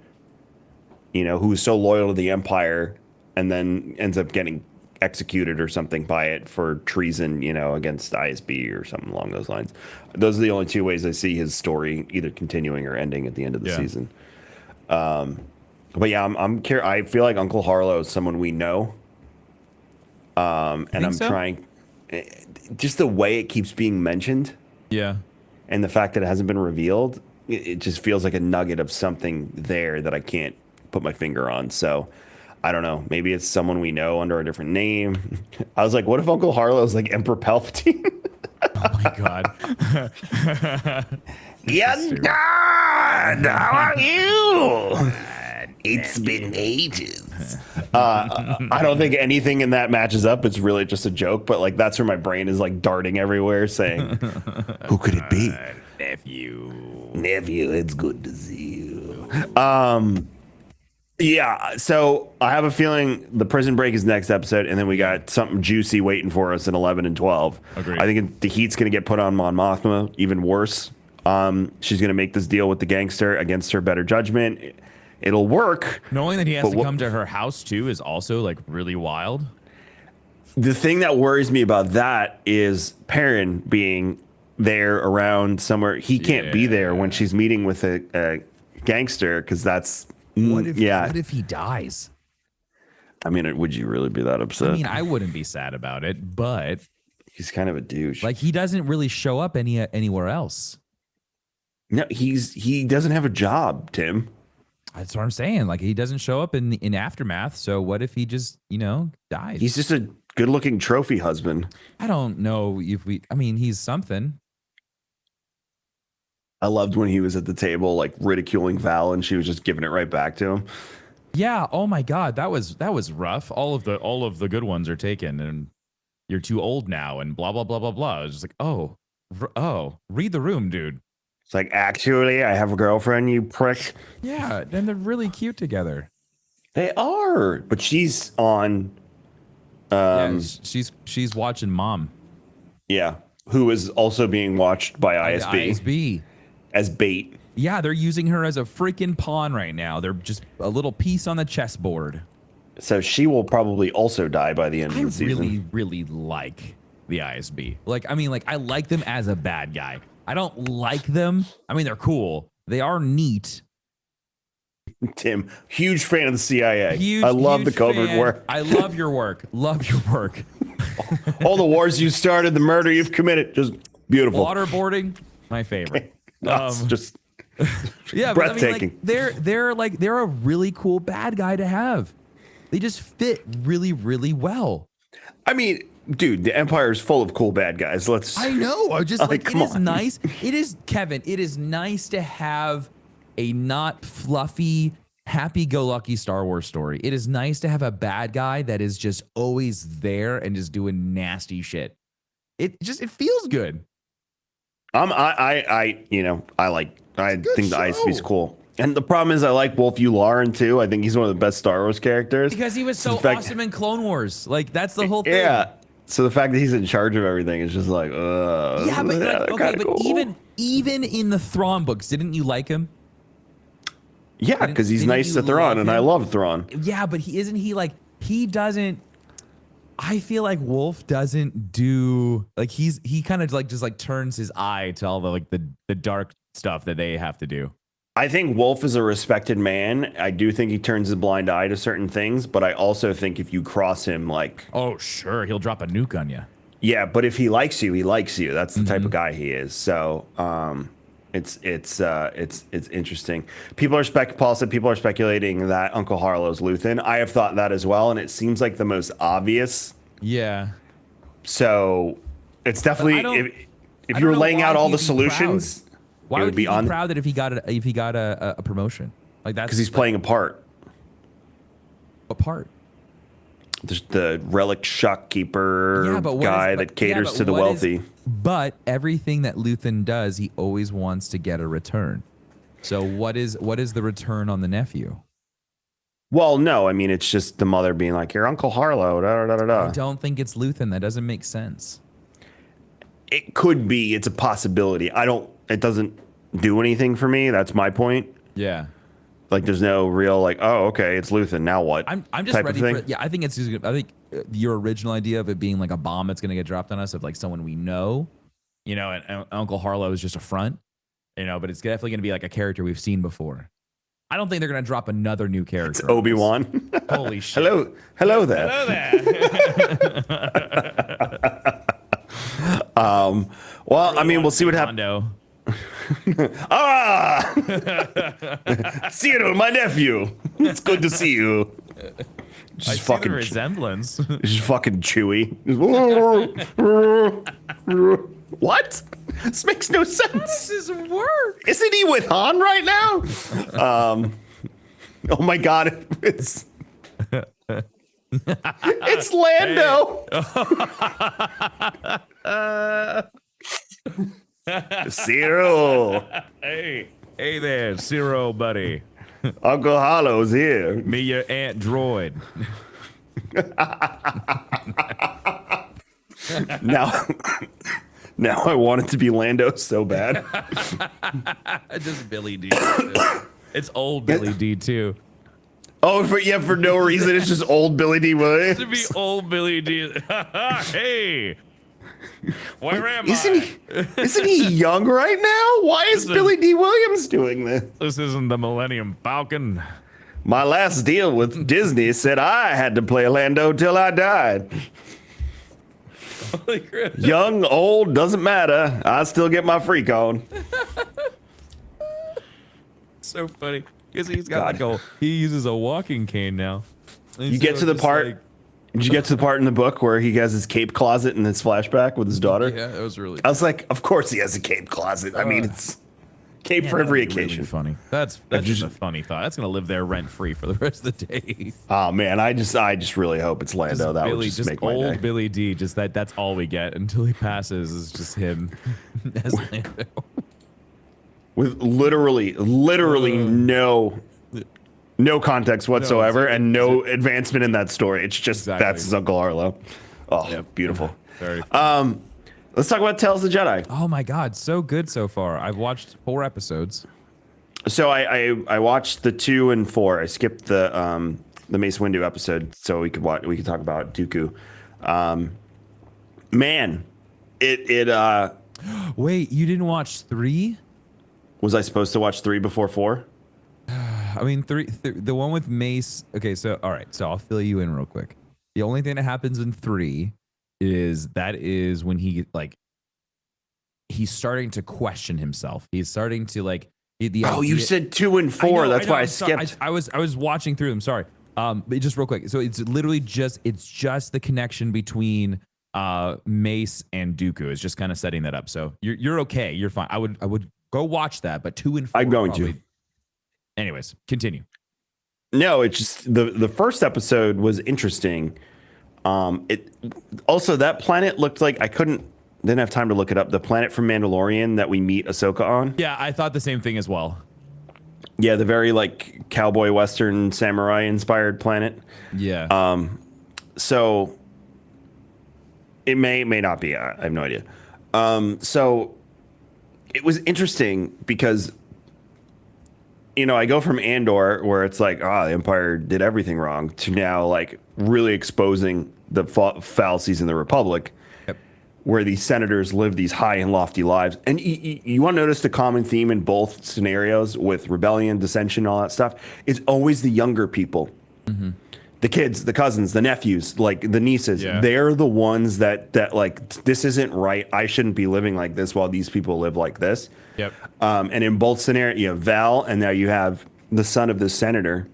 you know, who's so loyal to the Empire and then ends up getting executed or something by it for treason, you know, against ISB or something along those lines. Those are the only two ways I see his story either continuing or ending at the end of the season. But yeah, I'm curious. I feel like Uncle Harlow is someone we know. And I'm trying, just the way it keeps being mentioned. Yeah. And the fact that it hasn't been revealed, it just feels like a nugget of something there that I can't put my finger on. So I don't know. Maybe it's someone we know under a different name. I was like, what if Uncle Harlow's like Emperor Palpatine? Oh my God. Yes, God, how are you? It's been ages. I don't think anything in that matches up. It's really just a joke, but like that's where my brain is like darting everywhere saying, who could it be? Nephew, it's good to see you. Yeah, so I have a feeling the prison break is next episode, and then we got something juicy waiting for us in 11 and 12. Agreed. I think the heat's going to get put on Mon Mothma, even worse. She's going to make this deal with the gangster against her better judgment. It'll work. Knowing that he has to come to her house too is also like really wild. The thing that worries me about that is Perrin being there around somewhere. He can't be there when she's meeting with a gangster, because that's what if he dies? I mean, would you really be that upset? I mean, I wouldn't be sad about it, but he's kind of a douche. Like, he doesn't really show up anywhere else. No, he doesn't have a job, Tim. That's what I'm saying. Like, he doesn't show up in Aftermath. So what if he just, dies? He's just a good-looking trophy husband. I don't know if he's something. I loved when he was at the table, like ridiculing Val, and she was just giving it right back to him. Yeah. Oh my God, that was rough. All of the good ones are taken, and you're too old now, and blah blah blah blah blah. I was just like, oh, read the room, dude. It's like, actually, I have a girlfriend, you prick. Yeah, and they're really cute together. They are, but she's on. She's watching Mom. Yeah, who is also being watched by ISB. ISB. As bait. Yeah, they're using her as a freaking pawn right now. They're just a little piece on the chessboard. So she will probably also die by the end of the season. I really, really like the ISB. I like them as a bad guy. I don't like them. I mean, they're cool. They are neat. Tim, huge fan of the CIA. I love the covert work. I love your work. Love your work. All the wars you started, the murder you've committed, just beautiful. Waterboarding, my favorite. Just yeah, breathtaking. They're a really cool bad guy to have. They just fit really, really well. I mean, dude, the Empire is full of cool bad guys. I know. I just it is nice. It is, Kevin. It is nice to have a not fluffy, happy-go-lucky Star Wars story. It is nice to have a bad guy that is just always there and just doing nasty shit. It feels good. I think the ISB's cool. And the problem is I like Wolf Yularen too. I think he's one of the best Star Wars characters. Because he was so awesome in Clone Wars. Like, that's the whole thing. Yeah. So the fact that he's in charge of everything is just like, yeah, but cool. even in the Thrawn books, didn't you like him? Yeah, because he's nice to Thrawn, and I love Thrawn. Yeah, but he doesn't. I feel like Wolf doesn't do he kind of just turns his eye to all the dark stuff that they have to do. I think Wolf is a respected man. I do think he turns a blind eye to certain things, but I also think if you cross him, oh sure, he'll drop a nuke on you. Yeah, but if he likes you, he likes you. That's the type of guy he is. So it's interesting. Paul said people are speculating that Uncle Harlow's Luthen. I have thought that as well, and it seems like the most obvious. Yeah. So it's definitely if you're laying out all the solutions, why would he be proud that if he got a promotion? Like, that's because he's playing a part. part? There's the relic shopkeeper guy that caters to the wealthy. But everything that Luthen does, he always wants to get a return. So what is the return on the nephew? Well, no, I mean, it's just the mother being like, your Uncle Harlow, da da da da. I don't think it's Luthen. That doesn't make sense. It could be. It's a possibility. It doesn't do anything for me. That's my point. Yeah. Like, there's no real, like, oh, okay, it's Luthen. Now what? I'm just ready for it. Yeah, I think I think your original idea of it being like a bomb that's going to get dropped on us of like someone we know, and Uncle Harlow is just a front, but it's definitely going to be like a character we've seen before. I don't think they're going to drop another new character. It's Obi-Wan. Holy shit. Hello there. Hello there. Well, I mean, we'll see what happens. Cyril, my nephew. It's good to see you. I see the resemblance. Just fucking Chewy. What? This makes no sense. How does this work? Isn't he with Han right now? Oh my god, it's it's Lando. Cyril. Hey there, Cyril, buddy. Uncle Hollow's here. Me, your Aunt Droid. Now I want it to be Lando so bad. Just Billy D. It's old Billy D too. Oh, for no reason. It's just old Billy D. Williams. To be old Billy D. Hey. Where am Isn't he young right now? Why is Billy D. Williams doing this? This isn't the Millennium Falcon. My last deal with Disney said I had to play Lando till I died. Holy crap. Young, old, doesn't matter. I still get my freak on. So funny. Because he's got he uses a walking cane now. You get to the part... Did you get to the part in the book where he has his cape closet in his flashback with his daughter? Yeah, it was really... I was like, of course he has a cape closet. I mean, it's cape for every occasion. Really funny. That's just a funny thought. That's going to live there rent-free for the rest of the day. Oh, man, I just really hope it's Lando. That would just make my day. Old Billy D, that's all we get until he passes is just him as Lando. With literally no context whatsoever and no advancement in that story. It's just that's his Uncle Harlow. Oh, yep. Beautiful. Very let's talk about Tales of the Jedi. Oh my God, so good so far. I've watched 4 episodes. So I watched the 2 and 4. I skipped the Mace Windu episode so we could talk about Dooku. Man, it Wait, you didn't watch 3? Was I supposed to watch 3 before 4? I mean, 3, the one with Mace. Okay, so all right, so I'll fill you in real quick. The only thing that happens in 3 is when he's starting to question himself. He's starting to you said 2 and 4. That's why I skipped. I was watching through them. Sorry. But just real quick. So it's literally just the connection between Mace and Dooku is just kind of setting that up. So you're okay. You're fine. I would go watch that, but 2 and 4. I'm going to. Anyways, continue. No, it's just the first episode was interesting. It also, that planet looked like didn't have time to look it up. The planet from Mandalorian that we meet Ahsoka on. Yeah, I thought the same thing as well. Yeah, the very cowboy western samurai inspired planet. Yeah. So it may not be. I have no idea. So it was interesting because I go from Andor, where it's like, the Empire did everything wrong, to now really exposing the fallacies in the Republic, where these senators live these high and lofty lives. And you want to notice the common theme in both scenarios with rebellion, dissension, all that stuff. It's always the younger people, the kids, the cousins, the nephews, the nieces. Yeah. They're the ones that this isn't right. I shouldn't be living like this while these people live like this. Yep. And in both scenarios, you have Val, and now you have the son of the senator.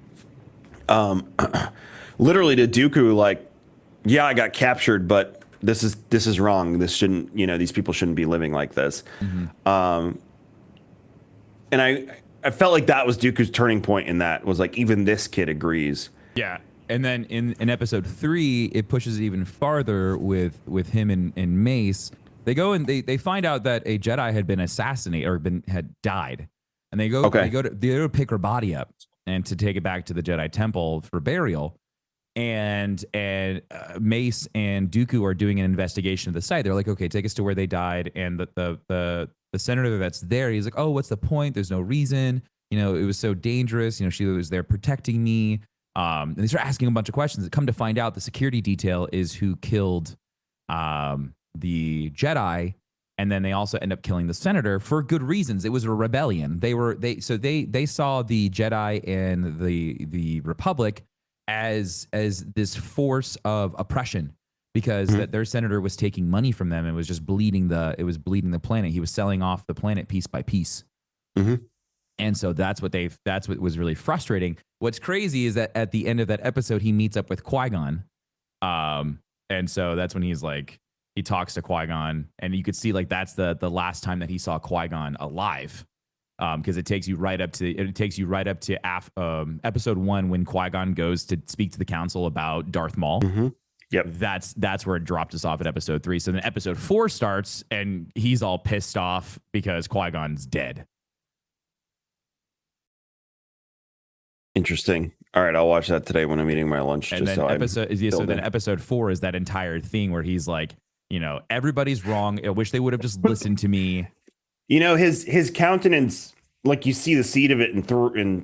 Literally to Dooku, I got captured, but this is wrong. This shouldn't, these people shouldn't be living like this. And I felt like that was Dooku's turning point in that was even this kid agrees. Yeah. And then in episode 3, it pushes it even farther with him and Mace. They go and they find out that a Jedi had been assassinated or had died, and they go to pick her body up and to take it back to the Jedi Temple for burial. And Mace and Dooku are doing an investigation of the site. They're like, okay, take us to where they died. And the senator that's there, he's like, oh, what's the point? There's no reason. You know, it was so dangerous. You know, she was there protecting me. And they start asking a bunch of questions. Come to find out, the security detail is who killed the Jedi, and then they also end up killing the senator for good reasons. It was a rebellion. They saw the Jedi and the Republic as this force of oppression because that their senator was taking money from them and was just bleeding the planet. He was selling off the planet piece by piece. And so that's what was really frustrating. What's crazy is that at the end of that episode, he meets up with Qui-Gon. And so that's when he's like, he talks to Qui-Gon, and you could see like that's the last time that he saw Qui-Gon alive. Because it takes you right up to episode 1 when Qui-Gon goes to speak to the council about Darth Maul. Yep. That's where it dropped us off at episode 3. So then episode 4 starts, and he's all pissed off because Qui-Gon's dead. Interesting. All right, I'll watch that today when I'm eating my lunch. And then episode 4 is that entire thing where he's like, you know, everybody's wrong. I wish they would have just listened to me. You know, his countenance, like you see the seed of it in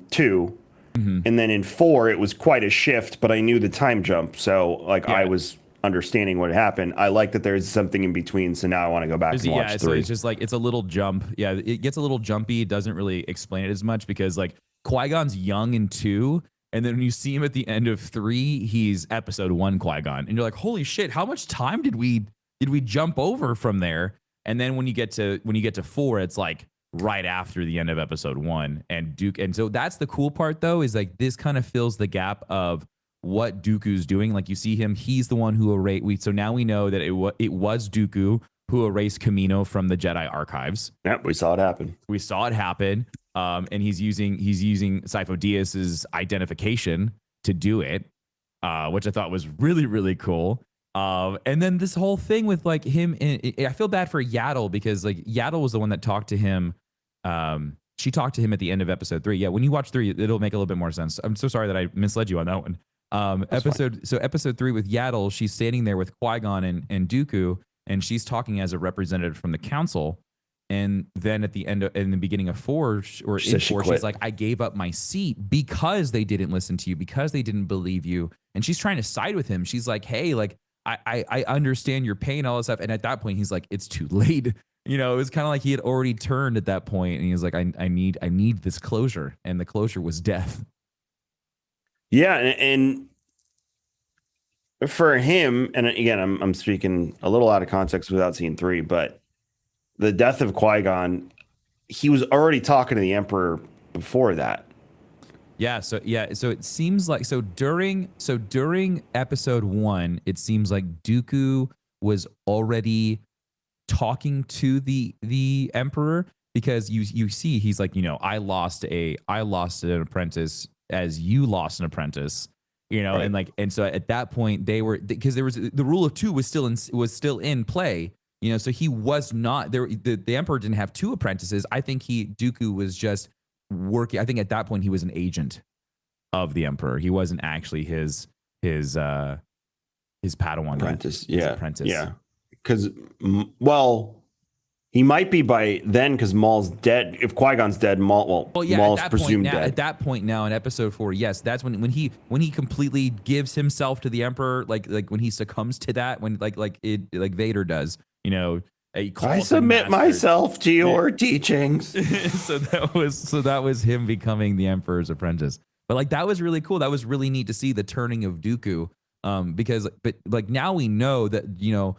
2, and then in 4 it was quite a shift. But I knew the time jump, so like I was understanding what happened. I like that there's something in between, so now I want to go back and watch 3. So it's just like it's a little jump. Yeah, it gets a little jumpy. It doesn't really explain it as much because like Qui-Gon's young in 2, and then when you see him at the end of 3, he's episode 1 Qui-Gon, and you're like, holy shit, how much time did we jump over from there? And then when you get to 4, it's like right after the end of episode 1, and Duke. And so that's the cool part though, is like this kind of fills the gap of what Dooku's doing. Like you see him, he's the one who erased. So now we know that it was Dooku who erased Kamino from the Jedi archives. Yep, we saw it happen. And he's using Sifo Dyas's identification to do it, which I thought was really, really cool. And then this whole thing with like him, I feel bad for Yaddle because like Yaddle was the one that talked to him. She talked to him at the end of episode 3. Yeah, when you watch 3, it'll make a little bit more sense. I'm so sorry that I misled you on that one. Episode 3 with Yaddle, she's standing there with Qui-Gon and Dooku, and she's talking as a representative from the council. And then at the end, in the beginning of 4, she's like, I gave up my seat because they didn't listen to you, because they didn't believe you. And she's trying to side with him. She's like, hey, like, I understand your pain, all this stuff. And at that point, he's like, it's too late. You know, it was kind of like he had already turned at that point, and he was like, I need this closure. And the closure was death. Yeah. And for him, and again, I'm speaking a little out of context without seeing 3, but the death of Qui-Gon, he was already talking to the Emperor before that. Yeah, so it seems like during episode 1, it seems like Dooku was already talking to the Emperor, because you see he's like, you know, I lost an apprentice as you lost an apprentice, you know, right. and so at that point they were, because there was the rule of 2 was still in play. You know, so he was not there. The Emperor didn't have 2 apprentices. I think Dooku was just working. I think at that point he was an agent of the Emperor. He wasn't actually his Padawan apprentice. Apprentice. Yeah. Because he might be by then, because Maul's dead. If Qui-Gon's dead, Maul's presumed dead. At that point now in episode 4, yes, that's when he completely gives himself to the Emperor, like when he succumbs to that, when like Vader does. You know, I submit myself to your teachings. so that was him becoming the Emperor's apprentice. But like that was really cool. That was really neat to see the turning of Dooku. Because now we know that, you know,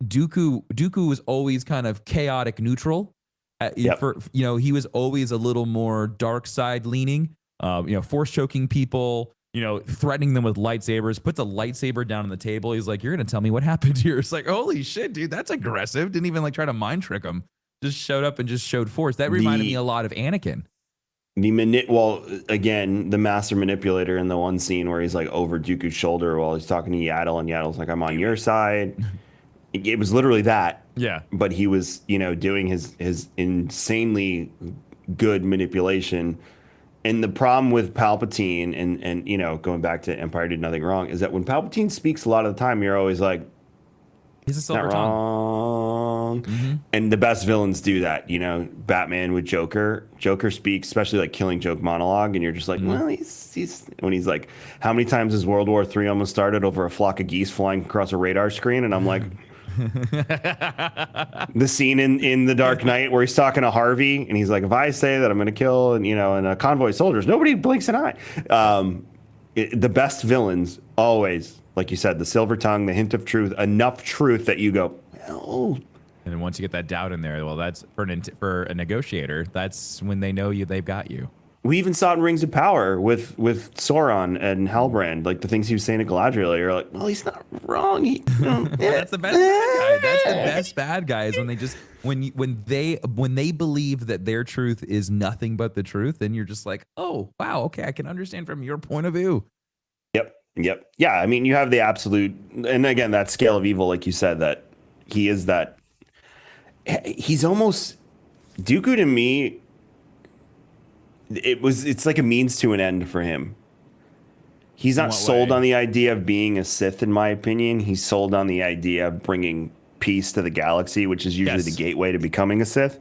Dooku was always kind of chaotic neutral. For, you know, he was always a little more dark side leaning. You know, force choking people. You know, threatening them with lightsabers, puts a lightsaber down on the table. He's like, you're going to tell me what happened here. It's like, holy shit, dude, that's aggressive. Didn't even like try to mind trick him. Just showed up and just showed force. That reminded me a lot of Anakin. well, again, the master manipulator in the one scene where he's like over Dooku's shoulder while he's talking to Yaddle, and Yaddle's like, "I'm on your side." It was literally that. Yeah. But he was, doing his insanely good manipulation. And the problem with Palpatine and going back to Empire did nothing wrong is that when Palpatine speaks a lot of the time, you're always like, He's a silver not tongue. wrong. Mm-hmm. And the best villains do that. Batman with Joker. Joker speaks, especially like Killing Joke monologue, and you're just like, well, he's when he's like, how many times has World War III almost started over a flock of geese flying across a radar screen? And I'm like, the scene in The Dark Knight where he's talking to Harvey, and he's like, if I say that I'm going to kill, and a convoy of soldiers, nobody blinks an eye. The best villains always, like you said, the silver tongue, the hint of truth, enough truth that you go, oh. And then once you get that doubt in there, well, that's for a negotiator. That's when they know they've got you. We even saw it in Rings of Power with Sauron and Halbrand, like the things he was saying to Galadriel. You're like, well, he's not wrong. That's the best bad guy. That's the best bad guy is when they just when they believe that their truth is nothing but the truth, then you're just like, oh wow, okay, I can understand from your point of view. Yep. Yeah, I mean, you have the absolute, and again, that scale of evil, like you said, that he is that. He's almost Dooku to me. It's like a means to an end for him. He's not sold on the idea of being a Sith, in my opinion. He's sold on the idea of bringing peace to the galaxy, which is usually the gateway to becoming a Sith.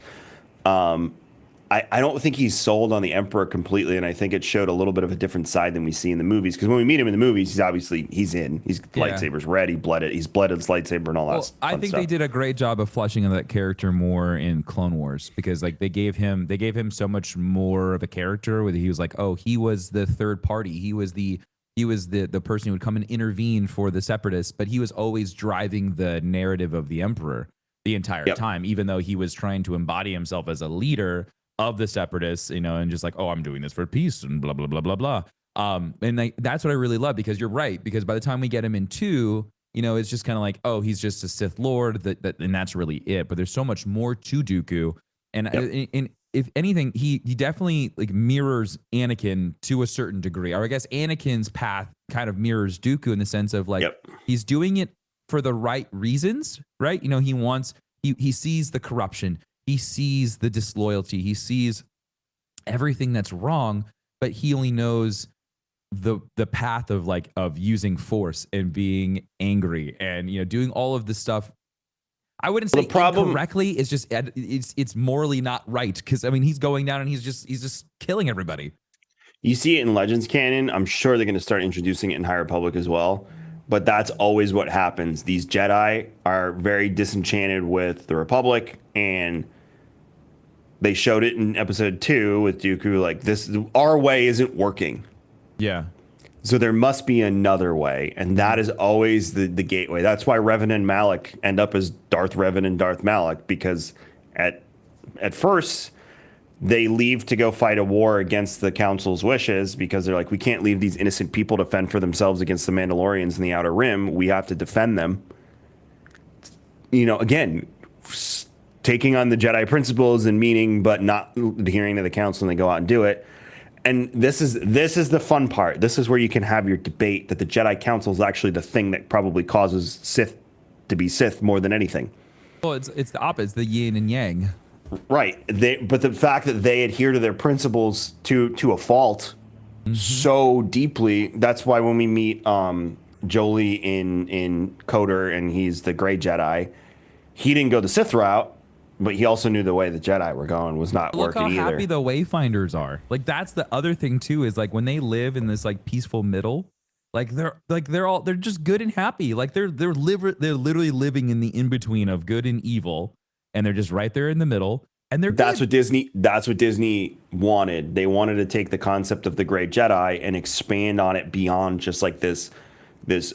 I don't think he's sold on the Emperor completely, and I think it showed a little bit of a different side than we see in the movies. Because when we meet him in the movies, he's in. He's lightsaber's red. He's bled his lightsaber and all that. I think they did a great job of fleshing out that character more in Clone Wars, because like they gave him so much more of a character. Where he was like, oh, he was the third party. He was the person who would come and intervene for the Separatists, but he was always driving the narrative of the Emperor the entire time, even though he was trying to embody himself as a leader of the Separatists, and just like, oh, I'm doing this for peace and blah, blah, blah, blah, blah. And that's what I really love, because you're right. Because by the time we get him in 2, it's just kind of like, oh, he's just a Sith Lord, and that's really it. But there's so much more to Dooku. And if anything, he definitely like mirrors Anakin to a certain degree. Or I guess Anakin's path kind of mirrors Dooku in the sense of like, he's doing it for the right reasons, right? He sees the corruption. He sees the disloyalty. He sees everything that's wrong, but he only knows the path of using force and being angry and doing all of this stuff. I wouldn't say incorrectly. It's just it's morally not right, because I mean he's going down and he's just killing everybody. You see it in Legends canon. I'm sure they're going to start introducing it in High Republic as well. But that's always what happens. These Jedi are very disenchanted with the Republic, and they showed it in episode 2 with Dooku. Like, our way isn't working. Yeah. So there must be another way, and that is always the gateway. That's why Revan and Malak end up as Darth Revan and Darth Malak, because at first they leave to go fight a war against the Council's wishes, because they're like, we can't leave these innocent people to fend for themselves against the Mandalorians in the Outer Rim. We have to defend them. Again, taking on the Jedi principles and meaning, but not adhering to the Council, and they go out and do it. And this is the fun part. This is where you can have your debate that the Jedi Council is actually the thing that probably causes Sith to be Sith more than anything. Well, it's the opposite. It's the yin and yang. Right. But the fact that they adhere to their principles to a fault so deeply, that's why when we meet Jolie in Coder and he's the Grey Jedi, he didn't go the Sith route, but he also knew the way the Jedi were going was not working either. Look how happy the Wayfinders are. Like, that's the other thing too, is like when they live in this like peaceful middle, they're just good and happy. Like they're literally living in the in-between of good and evil, and they're just right there in the middle. And that's what Disney wanted. They wanted to take the concept of the Great Jedi and expand on it beyond just like this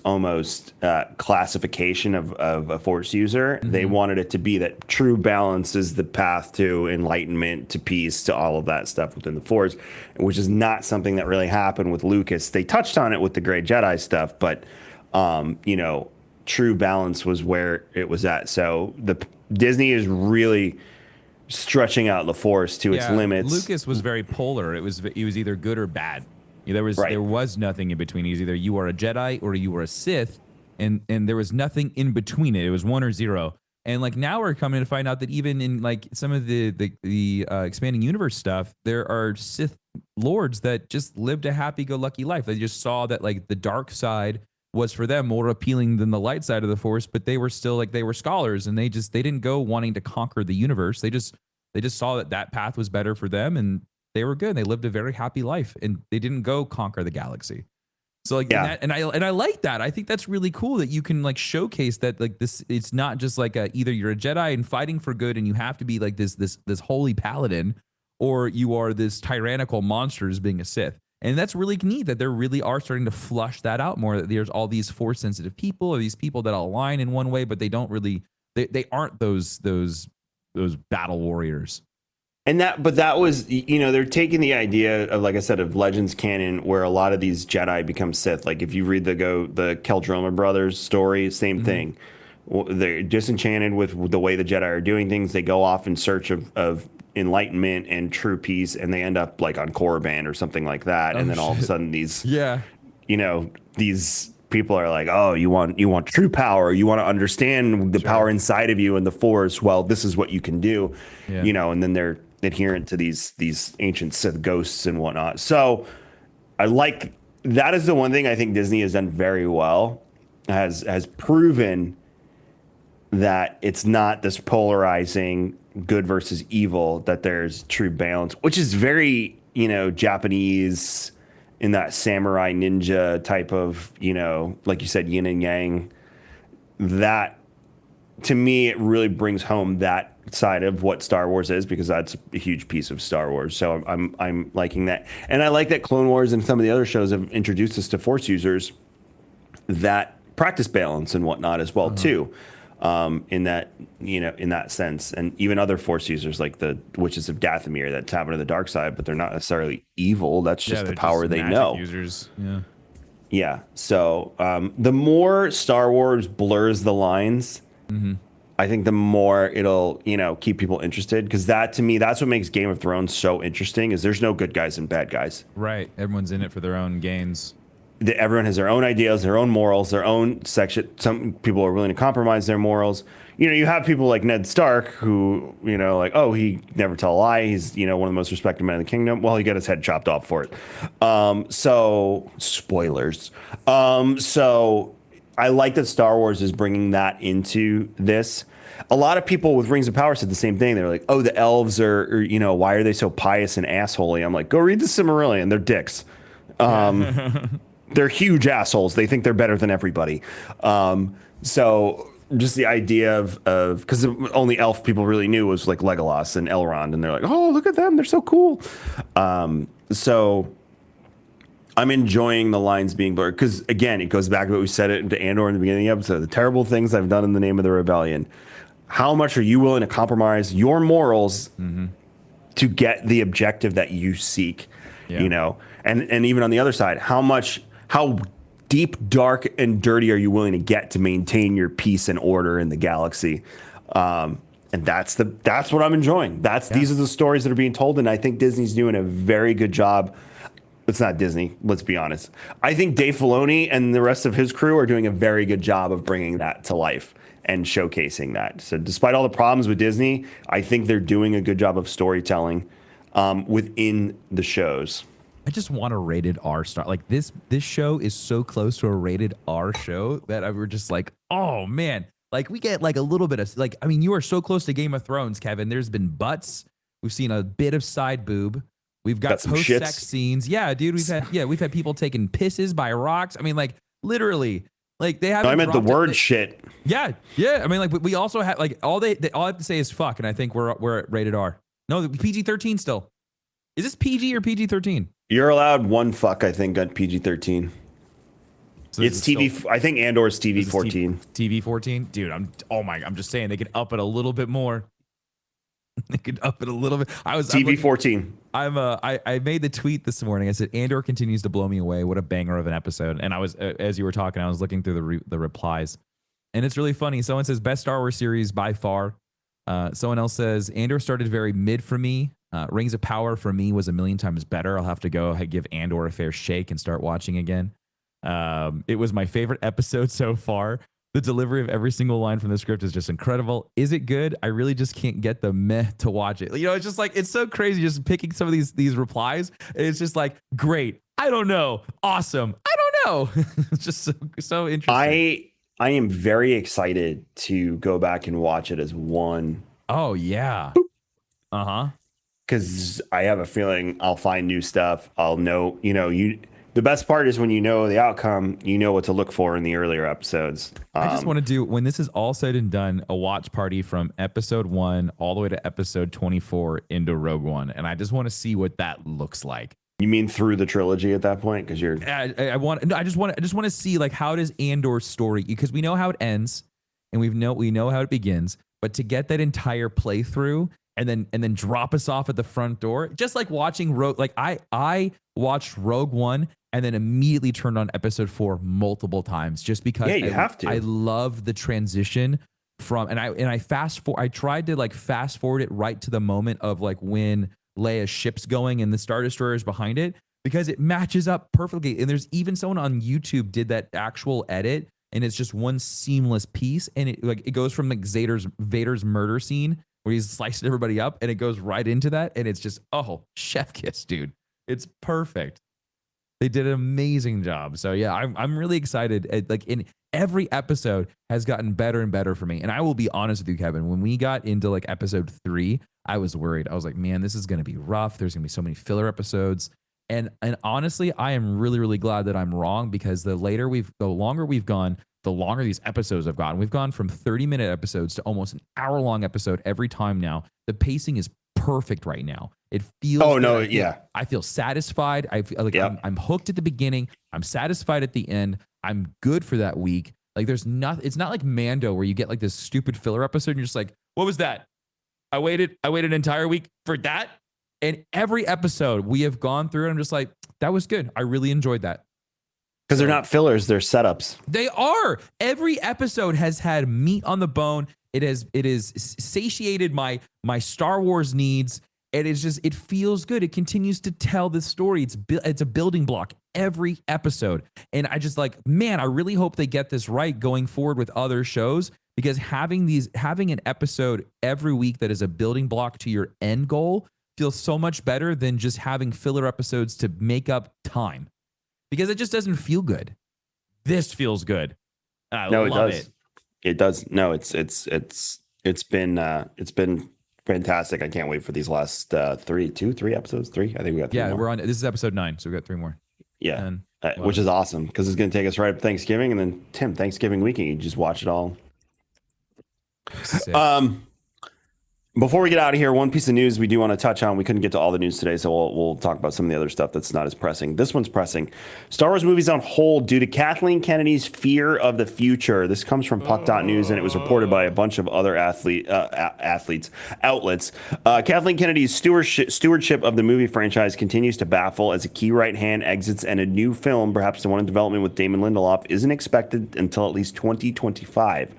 almost classification of a Force user. They wanted it to be that true balance is the path to enlightenment, to peace, to all of that stuff within the Force, which is not something that really happened with Lucas. They touched on it with the Great Jedi stuff, but true balance was where it was at. So Disney is really stretching out the Force to its limits. Lucas was very polar. He was either good or bad. There was nothing in between. He's either you are a Jedi or you are a Sith, and there was nothing in between it. It was 1 or 0. And like now we're coming to find out that even in like some of the expanding universe stuff, there are Sith lords that just lived a happy-go-lucky life. They just saw that like the dark side was for them more appealing than the light side of the Force, but they were still like, they were scholars, and they didn't go wanting to conquer the universe. They just saw that path was better for them, and they were good. They lived a very happy life, and they didn't go conquer the galaxy. So like, and I like that. I think that's really cool that you can like showcase that like this. It's not just like either you're a Jedi and fighting for good, and you have to be like this holy paladin, or you are this tyrannical monster as being a Sith. And that's really neat that there really are starting to flush that out more. That there's all these Force sensitive people, or these people that align in one way, but they don't really. They aren't those battle warriors. And that was, they're taking the idea of, like I said, of Legends canon, where a lot of these Jedi become Sith. Like if you read the Keldroma brothers story, same thing. They're disenchanted with the way the Jedi are doing things. They go off in search of enlightenment and true peace, and they end up like on Korriban or something like that. And then all of a sudden these people are like, oh, you want true power, you want to understand the power inside of you and the Force. Well, this is what you can do, and then they're adherent to these ancient Sith ghosts and whatnot. So I like that is the one thing I think Disney has done very well, has proven that it's not this polarizing good versus evil, that there's true balance, which is very, Japanese in that samurai ninja type of, like you said, yin and yang. That, to me, it really brings home that side of what Star Wars is, because that's a huge piece of Star Wars. So I'm liking that. And I like that Clone Wars and some of the other shows have introduced us to Force users that practice balance and whatnot as well, too. In that sense, and even other Force users like the Witches of Dathomir that tap into the dark side, but they're not necessarily evil. That's just the power they know. Users. Yeah. So the more Star Wars blurs the lines, I think the more it'll keep people interested, because that, to me, that's what makes Game of Thrones so interesting. Is there's no good guys and bad guys. Right. Everyone's in it for their own gains. Everyone has their own ideas, their own morals, their own section. Some people are willing to compromise their morals. You have people like Ned Stark who, like, oh, he never tell a lie. He's, one of the most respected men in the kingdom. Well, he got his head chopped off for it. So spoilers. So I like that Star Wars is bringing that into this. A lot of people with Rings of Power said the same thing. They're like, oh, the elves are why are they so pious and assholey? I'm like, go read the Silmarillion. They're dicks. They're huge assholes. They think they're better than everybody. So just the idea of because the only elf people really knew was like Legolas and Elrond, and they're like, oh, look at them, they're so cool. So I'm enjoying the lines being blurred, because again, it goes back to what we said into Andor in the beginning of the episode: the terrible things I've done in the name of the rebellion. How much are you willing to compromise your morals to get the objective that you seek? And even on the other side, how deep, dark, and dirty are you willing to get to maintain your peace and order in the galaxy? And that's what I'm enjoying. These are the stories that are being told, and I think Disney's doing a very good job. It's not Disney, let's be honest. I think Dave Filoni and the rest of his crew are doing a very good job of bringing that to life and showcasing that. So despite all the problems with Disney, I think they're doing a good job of storytelling within the shows. I just want a rated R star. Like this show is so close to a rated R show that I were just like, oh man, like we get like a little bit of like, I mean, you are so close to Game of Thrones, Kevin. There's been butts. We've seen a bit of side boob. We've got post-sex scenes. Yeah, dude. We've had people taking pisses by rocks. I mean, like literally, like they have. I meant the word shit. Yeah, yeah. I mean, like we also have like all I have to say is fuck, and I think we're at rated R. No, PG-13 still. Is this PG or PG-13? You're allowed one fuck, I think, on PG-13. So it's TV. Still, I think Andor's TV-14. TV-14, dude. I'm just saying they could up it a little bit more. They could up it a little bit. TV-14. I made the tweet this morning. I said Andor continues to blow me away. What a banger of an episode. And I was, as you were talking, I was looking through the replies, and it's really funny. Someone says best Star Wars series by far. Someone else says Andor started very mid for me. Rings of Power for me was a million times better. I'll have to go give Andor a fair shake and start watching again. It was my favorite episode so far. The delivery of every single line from the script is just incredible. Is it good? I really just can't get the meh to watch it. You know, it's just like, it's so crazy just picking some of these replies. It's just like, great. I don't know. Awesome. I don't know. It's just so interesting. I am very excited to go back and watch it as one. Oh yeah. Uh-huh. Because I have a feeling I'll find new stuff. I'll know, the best part is when you know the outcome, you know what to look for in the earlier episodes. I just want to do, when this is all said and done, a watch party from episode 1 all the way to episode 24 into Rogue One. And I just want to see what that looks like. You mean through the trilogy at that point? Because you're I just want to see, like, how does Andor's story, because we know how it ends and we know how it begins, but to get that entire playthrough and then drop us off at the front door, just like watching Rogue, like I watched Rogue One and then immediately turned on episode 4 multiple times just because you have to. I love the transition from, and I tried to like fast forward it right to the moment of like when Leia's ship's going and the Star Destroyer is behind it, because it matches up perfectly. And there's even someone on YouTube did that actual edit, and it's just one seamless piece. And it goes from like Vader's murder scene where he's slicing everybody up, and it goes right into that. And it's just, oh, chef kiss, dude. It's perfect. They did an amazing job. So yeah, I'm really excited. Like, in every episode has gotten better and better for me. And I will be honest with you, Kevin, when we got into like episode 3, I was worried. I was like, man, this is going to be rough. There's going to be so many filler episodes. And honestly, I am really, really glad that I'm wrong, because the longer we've gone, the longer these episodes have gotten. We've gone from 30-minute episodes to almost an hour-long episode every time now. The pacing is perfect right now. It feels. Oh no, yeah. I feel satisfied. I feel like I'm hooked at the beginning. I'm satisfied at the end. I'm good for that week. Like, there's nothing. It's not like Mando where you get like this stupid filler episode and you're just like, what was that? I waited an entire week for that. And every episode we have gone through, and I'm just like, that was good. I really enjoyed that. Because they're not fillers, they're setups. They are. Every episode has had meat on the bone. It is satiated my Star Wars needs. And it feels good. It continues to tell the story. It's a building block every episode. And I just like, man, I really hope they get this right going forward with other shows, because having an episode every week that is a building block to your end goal feels so much better than just having filler episodes to make up time, because it just doesn't feel good. This feels good. I love it. It does. No, it's been fantastic. I can't wait for these last 3 episodes. 3. I think we got 3 more. We're on. This is episode 9, so we got 3 more. Yeah, which is awesome, because it's going to take us right up Thanksgiving, and then Tim, Thanksgiving weekend, you just watch it all. Sick. Before we get out of here, one piece of news we do want to touch on. We couldn't get to all the news today, so we'll talk about some of the other stuff that's not as pressing. This one's pressing. Star Wars movies on hold due to Kathleen Kennedy's fear of the future. This comes from Puck.News, and it was reported by a bunch of other outlets. Kathleen Kennedy's stewardship of the movie franchise continues to baffle as a key right hand exits, and a new film, perhaps the one in development with Damon Lindelof, isn't expected until at least 2025.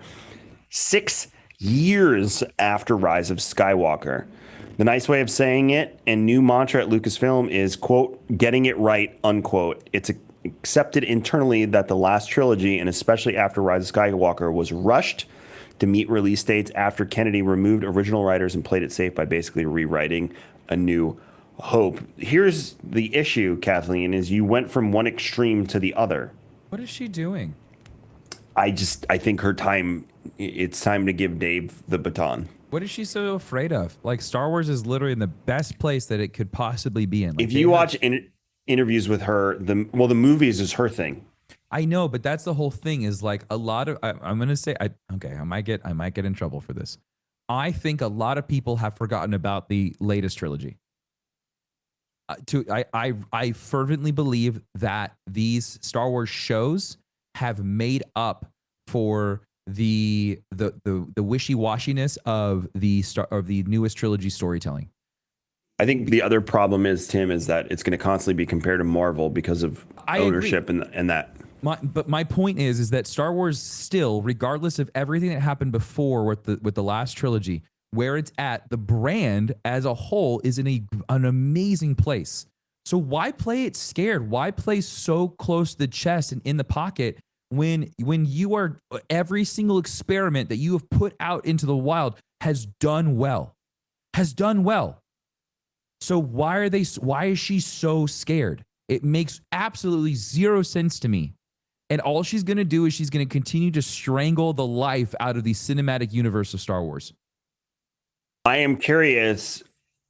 6 years after Rise of Skywalker. The nice way of saying it and new mantra at Lucasfilm is, quote, getting it right, unquote. It's accepted internally that the last trilogy, and especially after Rise of Skywalker, was rushed to meet release dates after Kennedy removed original writers and played it safe by basically rewriting A New Hope. Here's the issue, Kathleen, is you went from one extreme to the other. What is she doing? I think it's time to give Dave the baton. What is she so afraid of? Like, Star Wars is literally in the best place that it could possibly be in. Like, if you watch interviews with her, the movies is her thing. I know, but that's the whole thing, is like a lot of, I'm going to say, I might get in trouble for this. I think a lot of people have forgotten about the latest trilogy. I fervently believe that these Star Wars shows have made up for the wishy-washiness of the newest trilogy storytelling. I think the other problem is, Tim, is that it's going to constantly be compared to Marvel because of ownership and that. But my point is that Star Wars still, regardless of everything that happened before with the last trilogy, where it's at, the brand as a whole is in an amazing place. So why play it scared? Why play so close to the chest and in the pocket when you are every single experiment that you have put out into the wild has done well? So why is she so scared? It makes absolutely zero sense to me. And all she's going to do is she's going to continue to strangle the life out of the cinematic universe of Star Wars. I am curious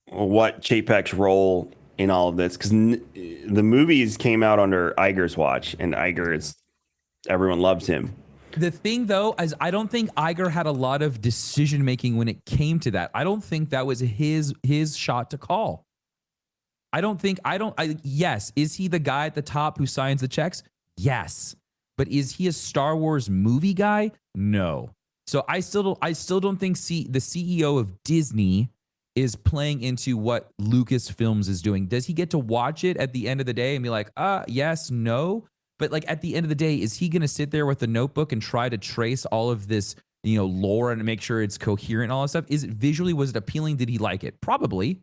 what Chapek's role in all of this, because the movies came out under Iger's watch, and everyone loves him. The thing, though, is I don't think Iger had a lot of decision making when it came to that. I don't think that was his shot to call. Yes, is he the guy at the top who signs the checks? Yes. But is he a Star Wars movie guy? No. So I still don't think the CEO of Disney is playing into what Lucasfilms is doing. Does he get to watch it at the end of the day and be like, yes, no? But like at the end of the day, is he going to sit there with a notebook and try to trace all of this, lore and make sure it's coherent and all that stuff? Was it appealing? Did he like it? Probably.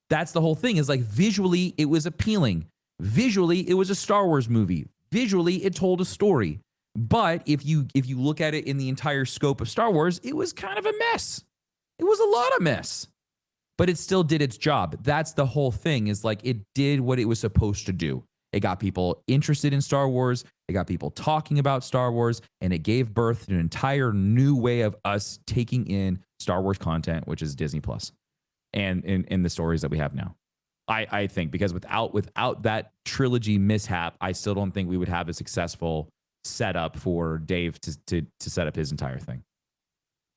That's the whole thing, is like visually it was appealing. Visually, it was a Star Wars movie. Visually, it told a story. But if you look at it in the entire scope of Star Wars, it was kind of a mess. It was a lot of mess. But it still did its job. That's the whole thing, is like it did what it was supposed to do. It got people interested in Star Wars. It got people talking about Star Wars, and it gave birth to an entire new way of us taking in Star Wars content, which is Disney Plus, and in the stories that we have now. I think because without that trilogy mishap, I still don't think we would have a successful setup for Dave to set up his entire thing.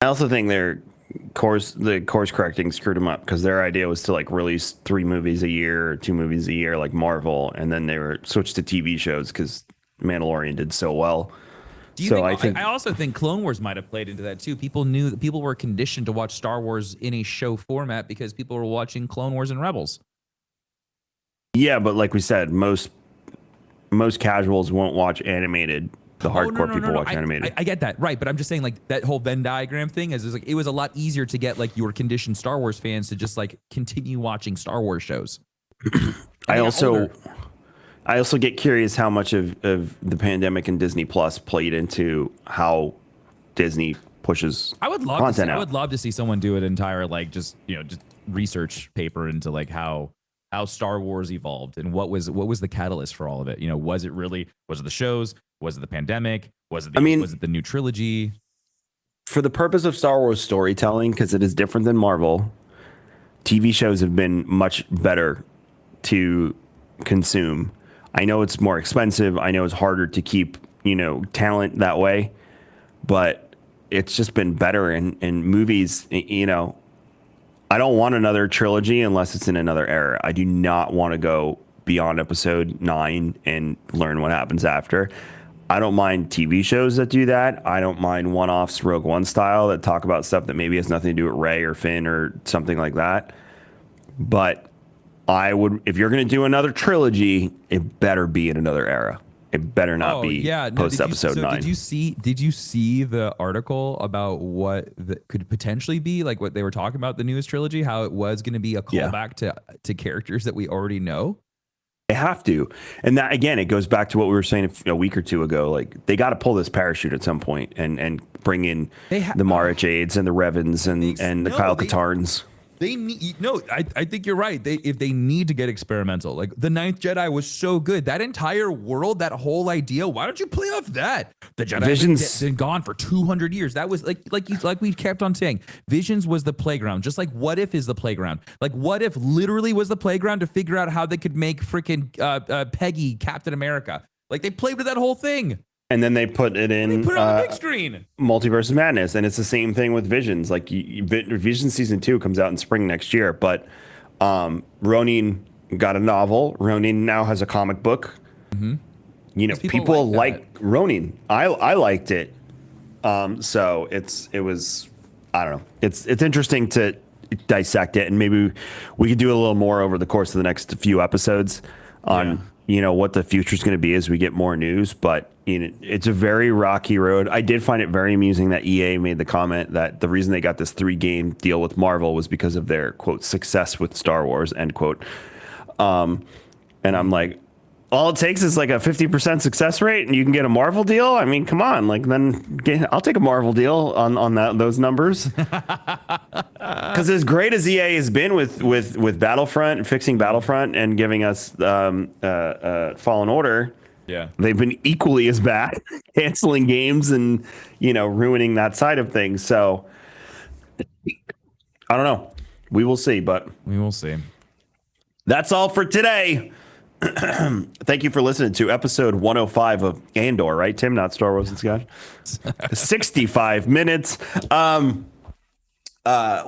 I also think the course correcting screwed them up, because their idea was to like release 3 movies a year or 2 movies a year like Marvel, and then they were switched to TV shows because Mandalorian did so well. I also think Clone Wars might have played into that too. People were conditioned to watch Star Wars in a show format because people were watching Clone Wars and Rebels. Yeah, but like we said, most casuals won't watch animated. The hardcore people watch animated. I get that, right? But I'm just saying, like, that whole Venn diagram thing is like it was a lot easier to get like your conditioned Star Wars fans to just like continue watching Star Wars shows. I also get curious how much of the pandemic and Disney Plus played into how Disney pushes content out. I would love to see someone do an entire like just research paper into like how Star Wars evolved and what was the catalyst for all of it. Was it the shows? Was it the pandemic? Was it the new trilogy? For the purpose of Star Wars storytelling, because it is different than Marvel, TV shows have been much better to consume. I know it's more expensive. I know it's harder to keep, talent that way, but it's just been better. In movies, I don't want another trilogy unless it's in another era. I do not want to go beyond episode 9 and learn what happens after. I don't mind TV shows that do that. I don't mind one-offs, Rogue One style, that talk about stuff that maybe has nothing to do with Rey or Finn or something like that. But I would, if you're going to do another trilogy, it better be in another era. It better not be post episode 9. Did you see the article about what could potentially be like what they were talking about the newest trilogy? How it was going to be a callback to characters that we already know. They have to, and that again, it goes back to what we were saying a week or two ago. Like they got to pull this parachute at some point and bring in the Mara Jades and the Revans and the Kyle Katarns. They need I think you're right. If they need to get experimental, like the Ninth Jedi was so good. That entire world, that whole idea. Why don't you play off that? The Jedi Visions been gone for 200 years. That was like we kept on saying. Visions was the playground. Just like What If is the playground. Like What If literally was the playground to figure out how they could make freaking Peggy Captain America. Like they played with that whole thing. And then they put it in. They put it on the big screen. Multiverse of Madness, and it's the same thing with Visions. Like Vision season 2 comes out in spring next year, but Ronin got a novel. Ronin now has a comic book. Mm-hmm. People like Ronin. I liked it. So it was I don't know. It's interesting to dissect it, and maybe we could do a little more over the course of the next few episodes on what the future is going to be as we get more news, but it's a very rocky road. I did find it very amusing that EA made the comment that the reason they got this 3-game deal with Marvel was because of their quote success with Star Wars, end quote. And I'm like, all it takes is like a 50% success rate and you can get a Marvel deal. I mean, come on, like I'll take a Marvel deal on those numbers. Because as great as EA has been with Battlefront and fixing Battlefront and giving us Fallen Order, they've been equally as bad canceling games and ruining that side of things. So I don't know. We will see, but we will see. That's all for today. Thank you for listening to episode 105 of Andor, right, Tim? Not Star Wars and Scotch. 65 minutes.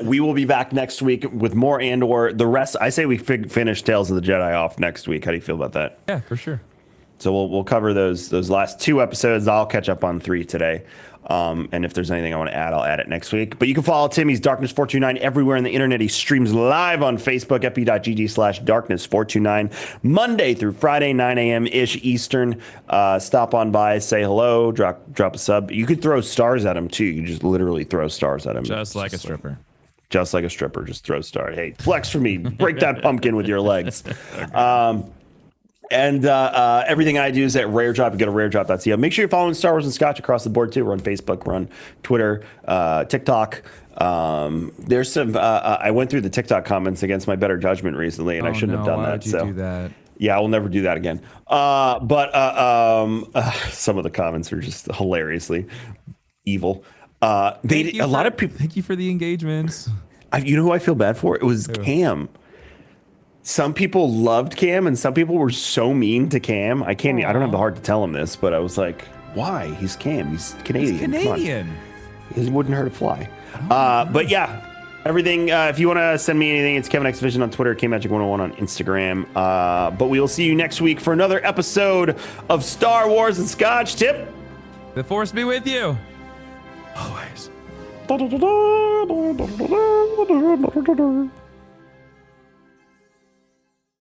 We will be back next week with more Andor. The rest, I say we finish Tales of the Jedi off next week. How do you feel about that? Yeah, for sure. So we'll cover those last 2 episodes. I'll catch up on 3 today. And if there's anything I want to add, I'll add it next week. But you can follow Timmy's Darkness429 everywhere on the internet. He streams live on Facebook, epi.gg/darkness429, Monday through Friday, 9 a.m.-ish Eastern. Stop on by, say hello, drop a sub. You could throw stars at him, too. You just literally throw stars at him. Just like a stripper. Just like a stripper. Just throw stars. Hey, flex for me. Break that pumpkin with your legs. And everything I do is at Rare Drop. You go to raredrop.co. Make sure you're following Star Wars and Scotch across the board, too. We're on Facebook, we're on Twitter, TikTok. There's some, I went through the TikTok comments against my better judgment recently, and I shouldn't have done why that. Would you do that? Yeah, I will never do that again. But some of the comments are just hilariously evil. A lot of people. Thank you for the engagements. You know who I feel bad for? It was Cam. Some people loved Cam and some people were so mean to Cam. I don't have the heart to tell him this, but I was like, why? He's Cam. He's Canadian. He's Canadian. He wouldn't hurt a fly. But yeah, everything. If you want to send me anything, it's Kevin X Vision on Twitter, KMagic101 on Instagram. But we will see you next week for another episode of Star Wars and Scotch. Tip. The Force be with you. Always.